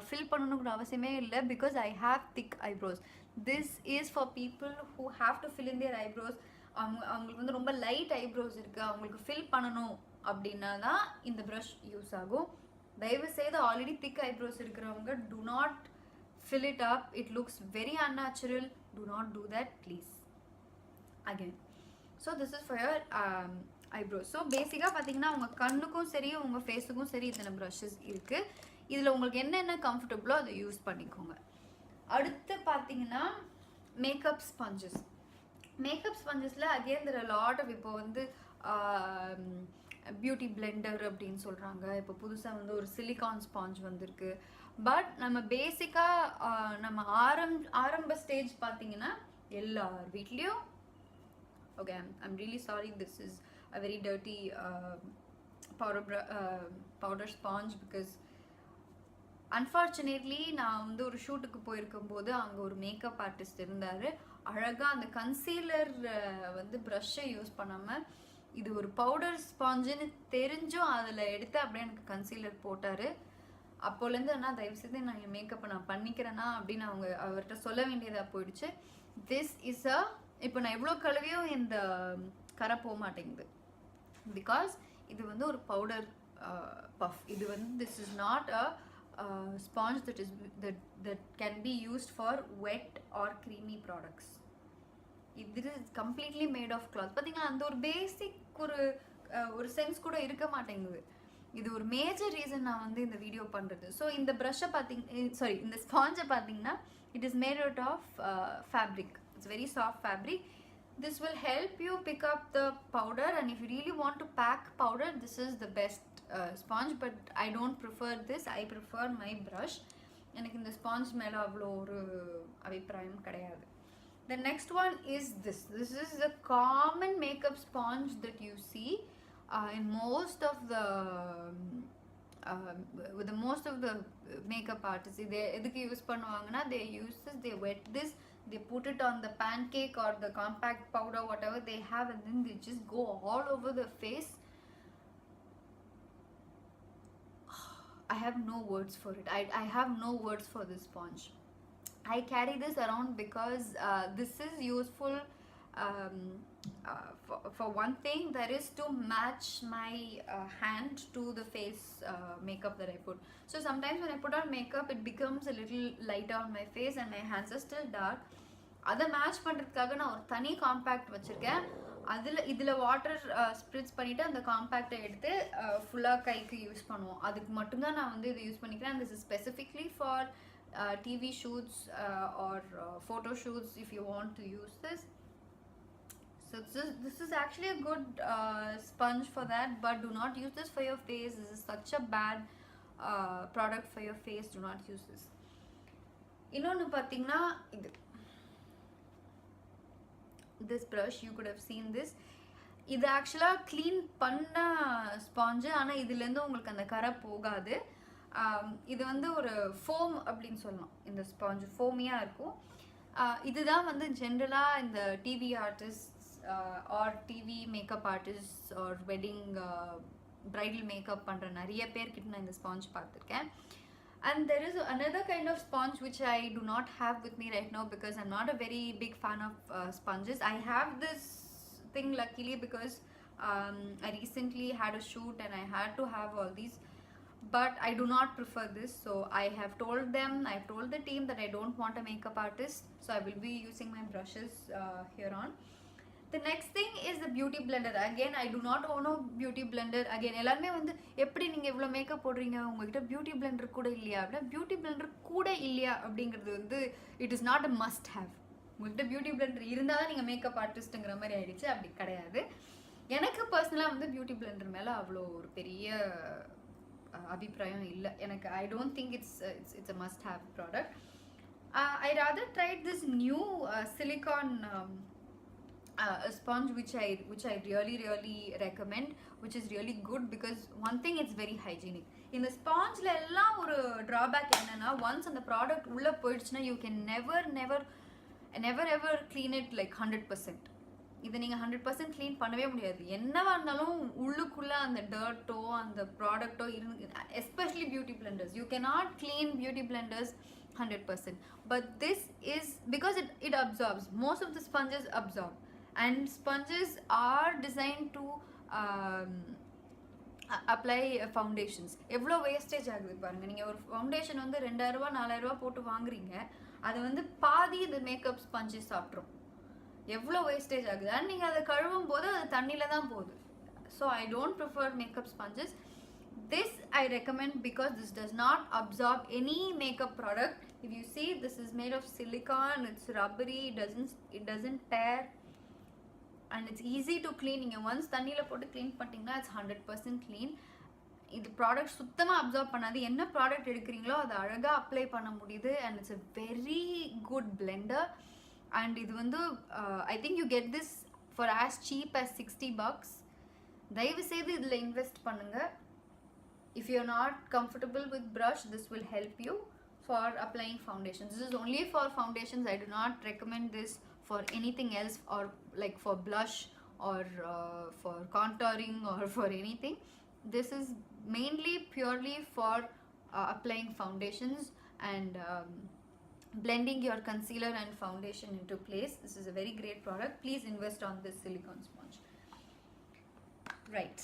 ஃபில் பண்ணணுங்கிற அவசியமே இல்லை, because I have thick eyebrows. This is for people who have to fill in their eyebrows. அவங்களுக்கு வந்து ரொம்ப லைட் ஐப்ரோஸ் இருக்குது, அவங்களுக்கு ஃபில் பண்ணணும் அப்படின்னா தான் இந்த ப்ரஷ் யூஸ் ஆகும். தயவு செய்து ஆல்ரெடி திக் ஐப்ரோஸ் இருக்கிறவங்க do not fill it up, it looks very unnatural, do not do that please again. So this is for your eyebrows. So பேசிக்காக பார்த்தீங்கன்னா உங்கள் கண்ணுக்கும் சரி உங்கள் ஃபேஸுக்கும் சரி இத்தனை ப்ரஷஸ் இருக்குது. இதில் உங்களுக்கு என்னென்ன கம்ஃபர்டபுளோ அதை யூஸ் பண்ணிக்கோங்க. அடுத்து பார்த்தீங்கன்னா மேக்கப் ஸ்பஞ்சஸ். மேக்கப் ஸ்பாஞ்சஸில் அகேன் தெர் லாட் ஆஃப் இப்போ வந்து பியூட்டி பிளெண்டர் அப்படின்னு சொல்கிறாங்க. இப்போ புதுசாக வந்து ஒரு சிலிகான் ஸ்பாஞ்ச் வந்திருக்கு. பட் நம்ம பேசிக்காக நம்ம ஆரம்ப ஸ்டேஜ் பார்த்தீங்கன்னா எல்லார் வீட்லேயும் okay I'm really sorry this is a very dirty powder sponge because unfortunately நான் வந்து ஒரு ஷூட்டுக்கு போயிருக்கும் போது அங்கே ஒரு மேக்கப் ஆர்டிஸ்ட் இருந்தார். அழகாக அந்த கன்சீலர் வந்து ப்ரஷ்ஷை யூஸ் பண்ணாமல் இது ஒரு பவுடர் ஸ்பாஞ்சுன்னு தெரிஞ்சும் அதில் எடுத்து அப்படியே எனக்கு கன்சீலர் போட்டார். அப்போலேருந்து அண்ணா தயவுசெய்து நான் என் மேக்கப்பை நான் பண்ணிக்கிறேன்னா அப்படின்னு அவர்கிட்ட சொல்ல வேண்டியதாக போயிடுச்சு. திஸ் இஸ் இப்போ நான் எவ்வளோ கழுவியும் இந்த கரை போக மாட்டேங்குது பிகாஸ் இது வந்து ஒரு பவுடர் பஃப். இது வந்து this is not a sponge that can be used for wet or creamy products. This is completely made of cloth. பாத்தீங்களா அந்த ஒரு பேசிக் ஒரு சென்ஸ் கூட இருக்க மாட்டேங்குது. இது ஒரு மேஜர் ரீசன் நான் வந்து இந்த வீடியோ பண்றது. ஸோ இந்த ப்ரஷ்ஷை இந்த ஸ்பாஞ்சை பார்த்தீங்கன்னா it is made out of fabric. It's very soft fabric. This will help you pick up the powder, and if you really want to pack powder, this is the best sponge. But I don't prefer this. I prefer my brush. எனக்கு இந்த sponge மேலே அவ்வளோ ஒரு அபிப்பிராயம் கிடையாது. The next one is this. This is a common makeup sponge that you see in most of the with the most of the makeup artists. They எதுக்கு use பண்ணுவாங்கன்னா they use this, they wet this, they put it on the pancake or the compact powder, whatever they have, and then they just go all over the face. I have no words for it. I have no words for this sponge. I carry this around because this is useful for one thing, that is to match my hand to the face makeup that I put. So sometimes when I put on makeup it becomes a little lighter on my face and my hands are still dark. அதை match பண்ணுறதுக்காக நான் ஒரு தனி compact வச்சுருக்கேன். இதில் water spritz பண்ணிவிட்டு அந்த காம்பேக்டை எடுத்து ஃபுல்லாக கைக்கு யூஸ் பண்ணுவோம். அதுக்கு மட்டும்தான் நான் வந்து இதை யூஸ் பண்ணிக்கிறேன். This is specifically for TV shoots or photo shoots if you want to use this. So this is actually a good sponge for that, but do not use this for your face. This is such a bad product for your face. Do not use this. இன்னொன்று பார்த்தீங்கன்னா this brush, you could have seen this. இது ஆக்சுவலாக clean பண்ண sponge, ஆனால் இதுலேருந்து உங்களுக்கு அந்த கரை போகாது. இது வந்து ஒரு ஃபோம் அப்படின்னு சொல்லலாம். இந்த ஸ்பாஞ்சு ஃபோமியாக இருக்கும். இதுதான் வந்து ஜென்ரலாக இந்த TV artist or TV makeup artist or wedding bridal makeup பண்ணுற நிறைய பேர்கிட்ட நான் இந்த ஸ்பாஞ்ச் பார்த்துருக்கேன். And there is another kind of sponge which I do not have with me right now because I'm not a very big fan of sponges. I have this thing luckily because I recently had a shoot and I had to have all these, but I do not prefer this. So I have told the team that I don't want a makeup artist, so I will be using my brushes here on. The next thing is the beauty blender. Again, I do not own a beauty blender. Again, எல்லாமே வந்து எப்படி நீங்கள் இவ்வளோ makeup போடுறீங்க, உங்கள்கிட்ட beauty Blender கூட இல்லையா அப்படின்னா, பியூட்டி பிளெண்டர் கூட இல்லையா அப்படிங்கிறது வந்து it is not a must have. உங்கள்கிட்ட பியூட்டி பிளெண்டர் இருந்தால் தான் நீங்கள் மேக்கப் ஆர்டிஸ்ட்டுங்கிற மாதிரி ஆயிடுச்சு. அப்படி கிடையாது. எனக்கு பர்சனலாக வந்து பியூட்டி பிளெண்டர் மேலே அவ்வளோ ஒரு பெரிய அபிப்பிராயம் இல்லை. எனக்கு I don't think it's a must have product. I rather tried this new silicone a sponge which I really recommend, which is really good because one thing, it's very hygienic. In the sponge la ella oru drawback enna, once and the product ulla poiduchna, you can never ever clean it like 100%. இதை நீங்கள் 100% clean பண்ணவே முடியாது. என்னவா இருந்தாலும் உள்ளுக்குள்ளே அந்த டர்ட்டோ அந்த ப்ராடக்டோ especially beauty blenders, you cannot clean beauty blenders 100%. But this is because it absorbs. Most of the sponges absorb, and sponges are designed to apply foundations. எவ்வளோ வேஸ்டேஜ் ஆகுது பாருங்கள். நீங்கள் ஒரு ஃபவுண்டேஷன் வந்து 2000 4000 போட்டு வாங்குறீங்க, அது வந்து பாதி இந்த மேக்கப் ஸ்பஞ்சு சாப்பிட்ரும். எவ்வளோ வேஸ்டேஜ் ஆகுது. அண்ட் நீங்கள் அதை கழுவும் போது அது தண்ணியில் தான் போகுது. So I don't prefer makeup sponges. This I recommend because this does not absorb any makeup product. If you see, this is made of silicone, it's rubbery, it doesn't tear. and it's easy to clean. நீங்கள் once தண்ணியில் போட்டு clean பண்ணிட்டீங்கன்னா it's 100% clean. இது product சுத்தமாக observe பண்ணாது. என்ன product எடுக்கிறீங்களோ அதை அழகாக அப்ளை பண்ண முடியுது. And it's a very good blender. And இது வந்து I think you get this for as cheap as $60. தயவு செய்து இதில் இன்வெஸ்ட் பண்ணுங்கள். If you're not comfortable with brush, this will help you for applying foundations. This is only for foundations. I do not recommend this for anything else, or like for blush or for contouring or for anything. This is mainly purely for applying foundations and blending your concealer and foundation into place. This is a very great product. Please invest on this silicone sponge. Right.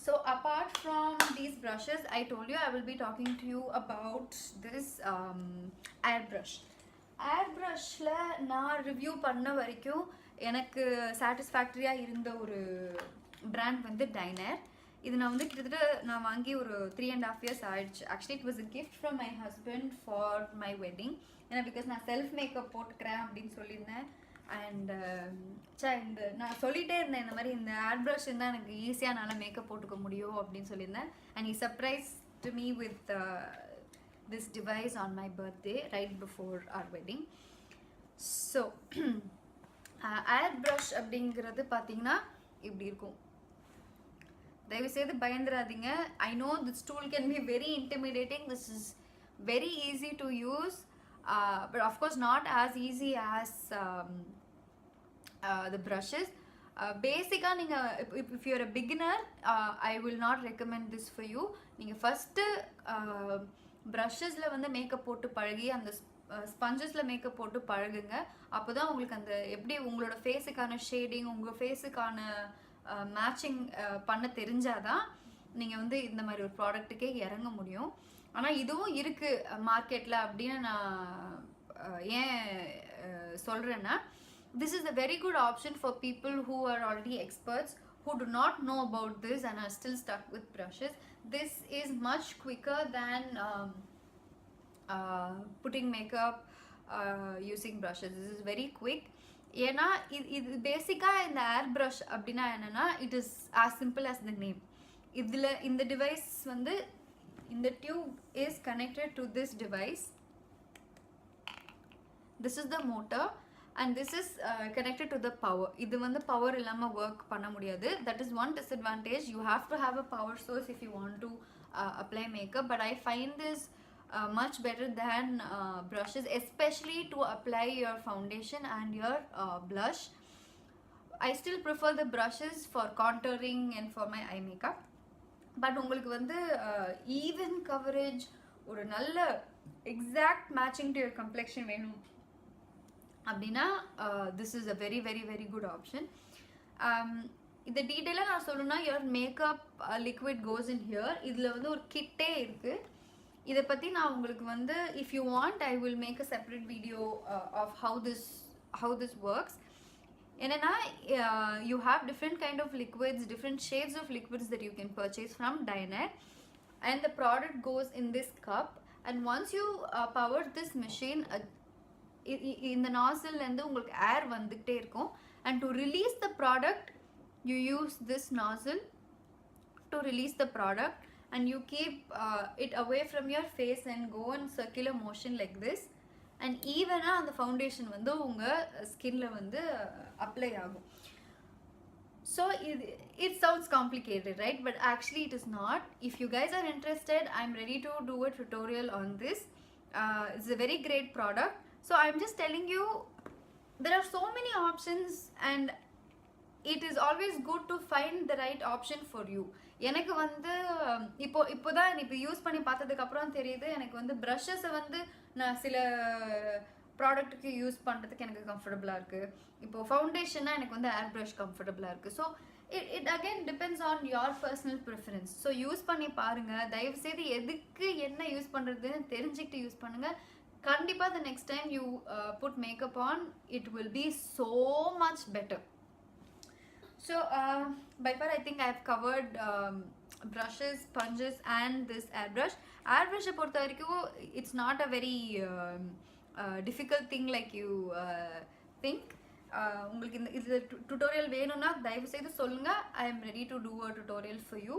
So apart from these brushes, I told you I will be talking to you about this airbrush. Airbrushல நான் review பண்ண வரைக்கும் எனக்கு சாட்டிஸ்ஃபேக்டரியாக இருந்த ஒரு brand வந்து டைனர். இது நான் வந்து கிட்டத்தட்ட நான் வாங்கி ஒரு 3.5 years ஆயிடுச்சு. Actually it was a gift from my husband for my wedding. ஏன்னா பிகாஸ் நான் செல்ஃப் மேக்கப் போட்டுக்கிறேன் அப்படின்னு சொல்லியிருந்தேன். அண்ட் இந்த நான் சொல்லிகிட்டே இருந்தேன் இந்த மாதிரி இந்த ஏர் ப்ரஷ் இருந்தால் எனக்கு ஈஸியாக என்னால் மேக்கப் போட்டுக்க முடியும் அப்படின்னு சொல்லியிருந்தேன். And he surprised to me with this device on my birthday right before our wedding. So air brush அப்படிங்கிறது பார்த்தீங்கன்னா இப்படி இருக்கும். தயவுசெய்து பயந்துடாதீங்க. I know this tool can be very intimidating. This is very easy to use, but of course not as easy as the brushes. Basically நீங்கள் if you're a beginner, I will not recommend this for you. நீங்கள் first ப்ரஷஸில் வந்து makeup போட்டு பழகி அந்த ஸ்பஞ்சஸில் makeup போட்டு பழகுங்க. அப்போ தான் உங்களுக்கு அந்த எப்படி உங்களோட ஃபேஸுக்கான ஷேடிங் உங்கள் ஃபேஸுக்கான மேட்சிங் பண்ண தெரிஞ்சாதான் நீங்கள் வந்து இந்த மாதிரி ஒரு ப்ராடக்ட்டுக்கே இறங்க முடியும். ஆனால் இதுவும் இருக்குது மார்க்கெட்டில் அப்படின்னு நான் ஏன் சொல்கிறேன்னா, this is a very good option for people who are already experts, who do not know about this and are still stuck with brushes. This is much quicker than putting makeup using brushes. This is very quick. ஏன்னா இது பேசிக்காக இந்த ஏர் brush அப்படின்னா என்னென்னா, it is as simple as the name. இதில் இந்த device வந்து இந்த tube is connected to this device. This is the motor and this is connected to the power. இது வந்து பவர் இல்லாமல் ஒர்க் பண்ண முடியாது. That is one disadvantage. You have to have a power source if you want to apply makeup, but I find this much better than brushes, especially to apply your foundation and your blush. I still prefer the brushes for contouring and for my eye makeup. But உங்களுக்கு வந்து even coverage, ஒரு நல்ல exact matching to your complexion வேணும் அப்படின்னா this is a very very very good option. இந்த டீட்டெயிலாக நான் சொல்லணும்னா, your makeup liquid goes in here. இதில் வந்து ஒரு கிட்டே இருக்குது. இதை பற்றி நான் உங்களுக்கு வந்து if you want I will make a separate video of how this works. என்னன்னா you have different kind of liquids, different shades of liquids that you can purchase from Diner, and the product goes in this cup, and once you power this machine, இந்த நாசில்லேருந்து உங்களுக்கு ஏர் வந்துகிட்டே இருக்கும். and to release the product you use this nozzle to release the product, and you keep it away from your face and go in circular motion like this, and ஈவனாக அந்த foundation வந்து உங்கள் ஸ்கின்ல வந்து அப்ளை ஆகும். So it sounds complicated, right? But actually it is not. If you guys are interested, I'm ready to do a tutorial on this. It's a very great product. So I'm just telling you, there are so many options and it is always good to find the right option for you. எனக்கு வந்து இப்போதான் இப்போ use பண்ணி பார்த்ததுக்கப்புறம் தெரியுது, எனக்கு வந்து ப்ரஷஸை வந்து நான் சில ப்ராடக்ட்டுக்கு யூஸ் பண்ணுறதுக்கு எனக்கு கம்ஃபர்டபுளாக இருக்குது. இப்போது ஃபவுண்டேஷனாக எனக்கு வந்து ஏர் ப்ரஷ் கம்ஃபர்டபுளாக இருக்குது. So it again depends on your personal preference. So use பண்ணி பாருங்கள். தயவுசெய்து எதுக்கு என்ன யூஸ் பண்ணுறதுன்னு தெரிஞ்சுக்கிட்டு யூஸ் பண்ணுங்கள். கண்டிப்பாக the next time you put makeup on, it will be so much better. So by far I think I have covered brushes, sponges and this airbrush. Airbrush பொறுத்த வரைக்கும் it's not a very difficult thing like you think. உங்களுக்கு இந்த tutorial வேணும்னா தயவு செய்து சொல்லுங்க. I am ready to do a tutorial for you.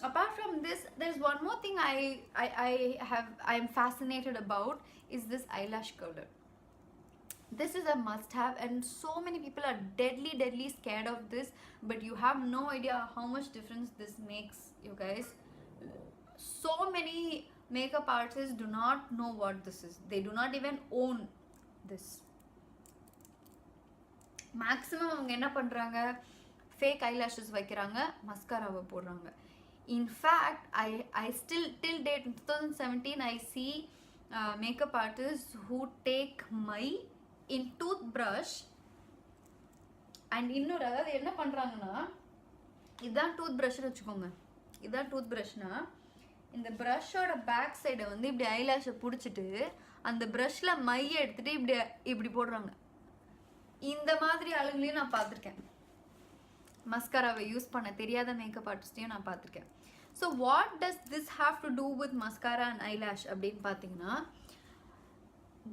Apart from this, there's one more thing I am fascinated about is this eyelash curler. This is a must have, and so many people are deadly scared of this, but you have no idea how much difference this makes, you guys. So many makeup artists do not know what this is. They do not even own this. Maximum அவங்க என்ன பண்றாங்க, fake eyelashes வைக்கிறாங்க, mascara போடுறாங்க. In fact, I still till date in 2017 I see makeup artists who take my in toothbrush and இன்னொரு அதாவது என்ன பண்றாங்கன்னா, இதான் டூத்ப்ரஷ்னு வச்சுக்கோங்க. இதான் டூத்ப்ரஷ்னா இந்த ப்ரஷோட பேக் சைடை வந்து இப்படி ஐலாஷை பிடிச்சிட்டு அந்த ப்ரஷ்ல மையை எடுத்துட்டு இப்படி போடுறாங்க. இந்த மாதிரி ஆளுங்களையும் நான் பார்த்துருக்கேன். மஸ்காராவை யூஸ் பண்ண தெரியாத மேக்கப் ஆர்டிஸ்டையும் நான் பார்த்துருக்கேன். So what does this have to do with mascara and eyelash அப்படின்னு பார்த்தீங்கன்னா,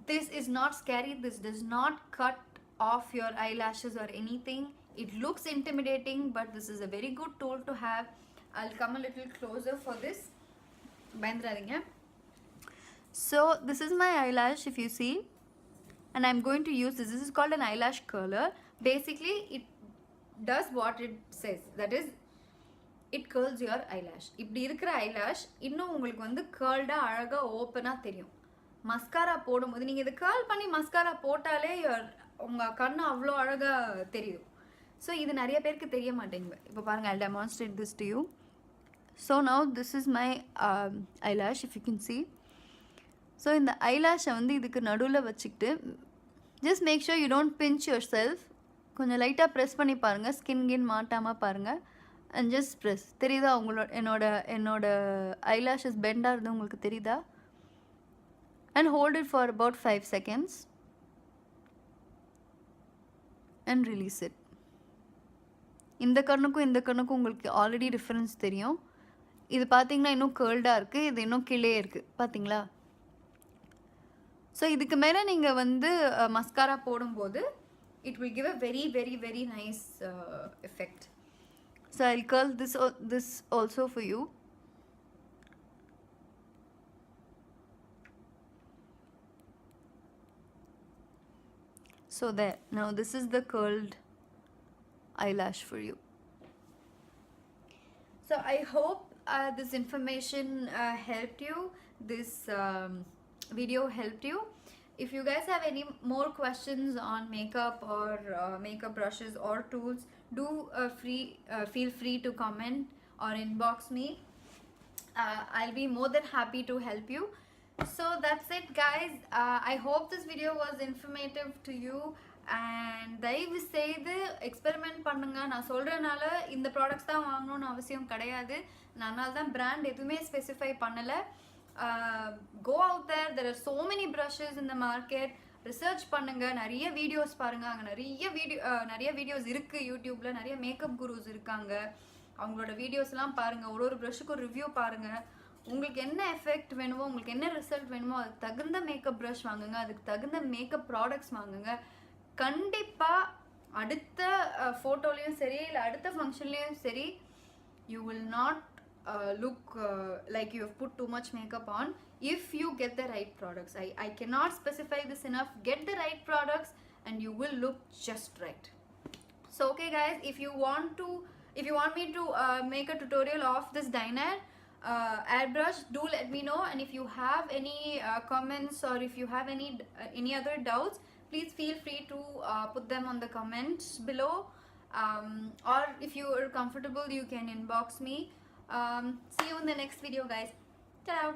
this is not scary. This does not cut off your eyelashes or anything. It looks intimidating, but this is a very good tool to have. I'll come a little closer for this. Bandradinga. So this is my eyelash, if you see, and I'm going to use this. This is called an eyelash curler. Basically it does what it says, that is it curls your eyelash. இப்படி இருக்கிற eyelash இன்னும் உங்களுக்கு வந்து curled-ஆ அழகா ஓப்பனா தெரியும். Mascara போடும்போது நீங்கள் இதை கேர்ள் பண்ணி மஸ்காரா போட்டாலே உங்கள் கண்ணு அவ்வளோ அழகாக தெரியும். ஸோ இது நிறைய பேருக்கு தெரிய மாட்டேங்குது. இப்போ பாருங்கள், I'll demonstrate this to you. So now this is my eyelash, if you can see. So இந்த ஐலாஷை வந்து இதுக்கு நடுவில் வச்சுக்கிட்டு just make sure you don't pinch yourself. கொஞ்சம் லைட்டாக ப்ரெஸ் பண்ணி பாருங்கள், ஸ்கின் மாட்டாமல் பாருங்கள். And just press. தெரியுதா என்னோட ஐலாஷஸ் பெண்டாக இருந்து உங்களுக்கு தெரியுதா? And hold it for about 5 seconds and release it. இந்த கண்ணுக்கும் உங்களுக்கு ஆல்ரெடி டிஃப்ரென்ஸ் தெரியும். இது பார்த்தீங்கன்னா இன்னும் கேர்ல்டாக இருக்குது, இது இன்னும் கீழே இருக்குது, பார்த்தீங்களா? ஸோ இதுக்கு மேலே நீங்கள் வந்து மஸ்காரா போடும்போது it will give a very nice effect. So I'll curl this also for you. So there, now this is the curled eyelash for you. So I hope this information helped you, this video helped you. If you guys have any more questions on makeup or makeup brushes or tools, do feel free to comment or inbox me. I'll be more than happy to help you. So that's it guys. I hope this video was informative to you, and தயவு செய்து experiment பண்ணுங்க. நான் சொல்கிறனால இந்த products தான் வாங்கணும்னு அவசியம் கிடையாது. அதனால தான் பிராண்ட் எதுவுமே ஸ்பெசிஃபை பண்ணலை. Go out there, there are so many brushes in the market. Research பண்ணுங்க, நிறைய வீடியோஸ் பாருங்க. அங்கே நிறைய வீடியோஸ் இருக்குது யூடியூப்ல. நிறைய மேக்கப் குருஸ் இருக்காங்க, அவங்களோட வீடியோஸ்லாம் பாருங்கள். ஒரு ப்ரஷ்ஷுக்கு ஒரு ரிவ்யூ பாருங்கள். உங்களுக்கு என்ன எஃபெக்ட் வேணுமோ, உங்களுக்கு என்ன ரிசல்ட் வேணுமோ, அதுக்கு தகுந்த மேக்கப் ப்ரஷ் வாங்குங்க, அதுக்கு தகுந்த மேக்கப் ப்ராடக்ட்ஸ் வாங்குங்க. கண்டிப்பாக அடுத்த ஃபோட்டோலையும் சரி இல்லை அடுத்த ஃபங்க்ஷன்லேயும் சரி, you will not look like you have put too much makeup on if you get the right products. I cannot specify this enough. Get the right products and you will look just right. So okay guys, if you want me to make a tutorial of this Dinair airbrush, do let me know. And if you have any comments or if you have any other doubts, please feel free to put them on the comments below, or if you are comfortable you can inbox me. See you in the next video guys. Ciao.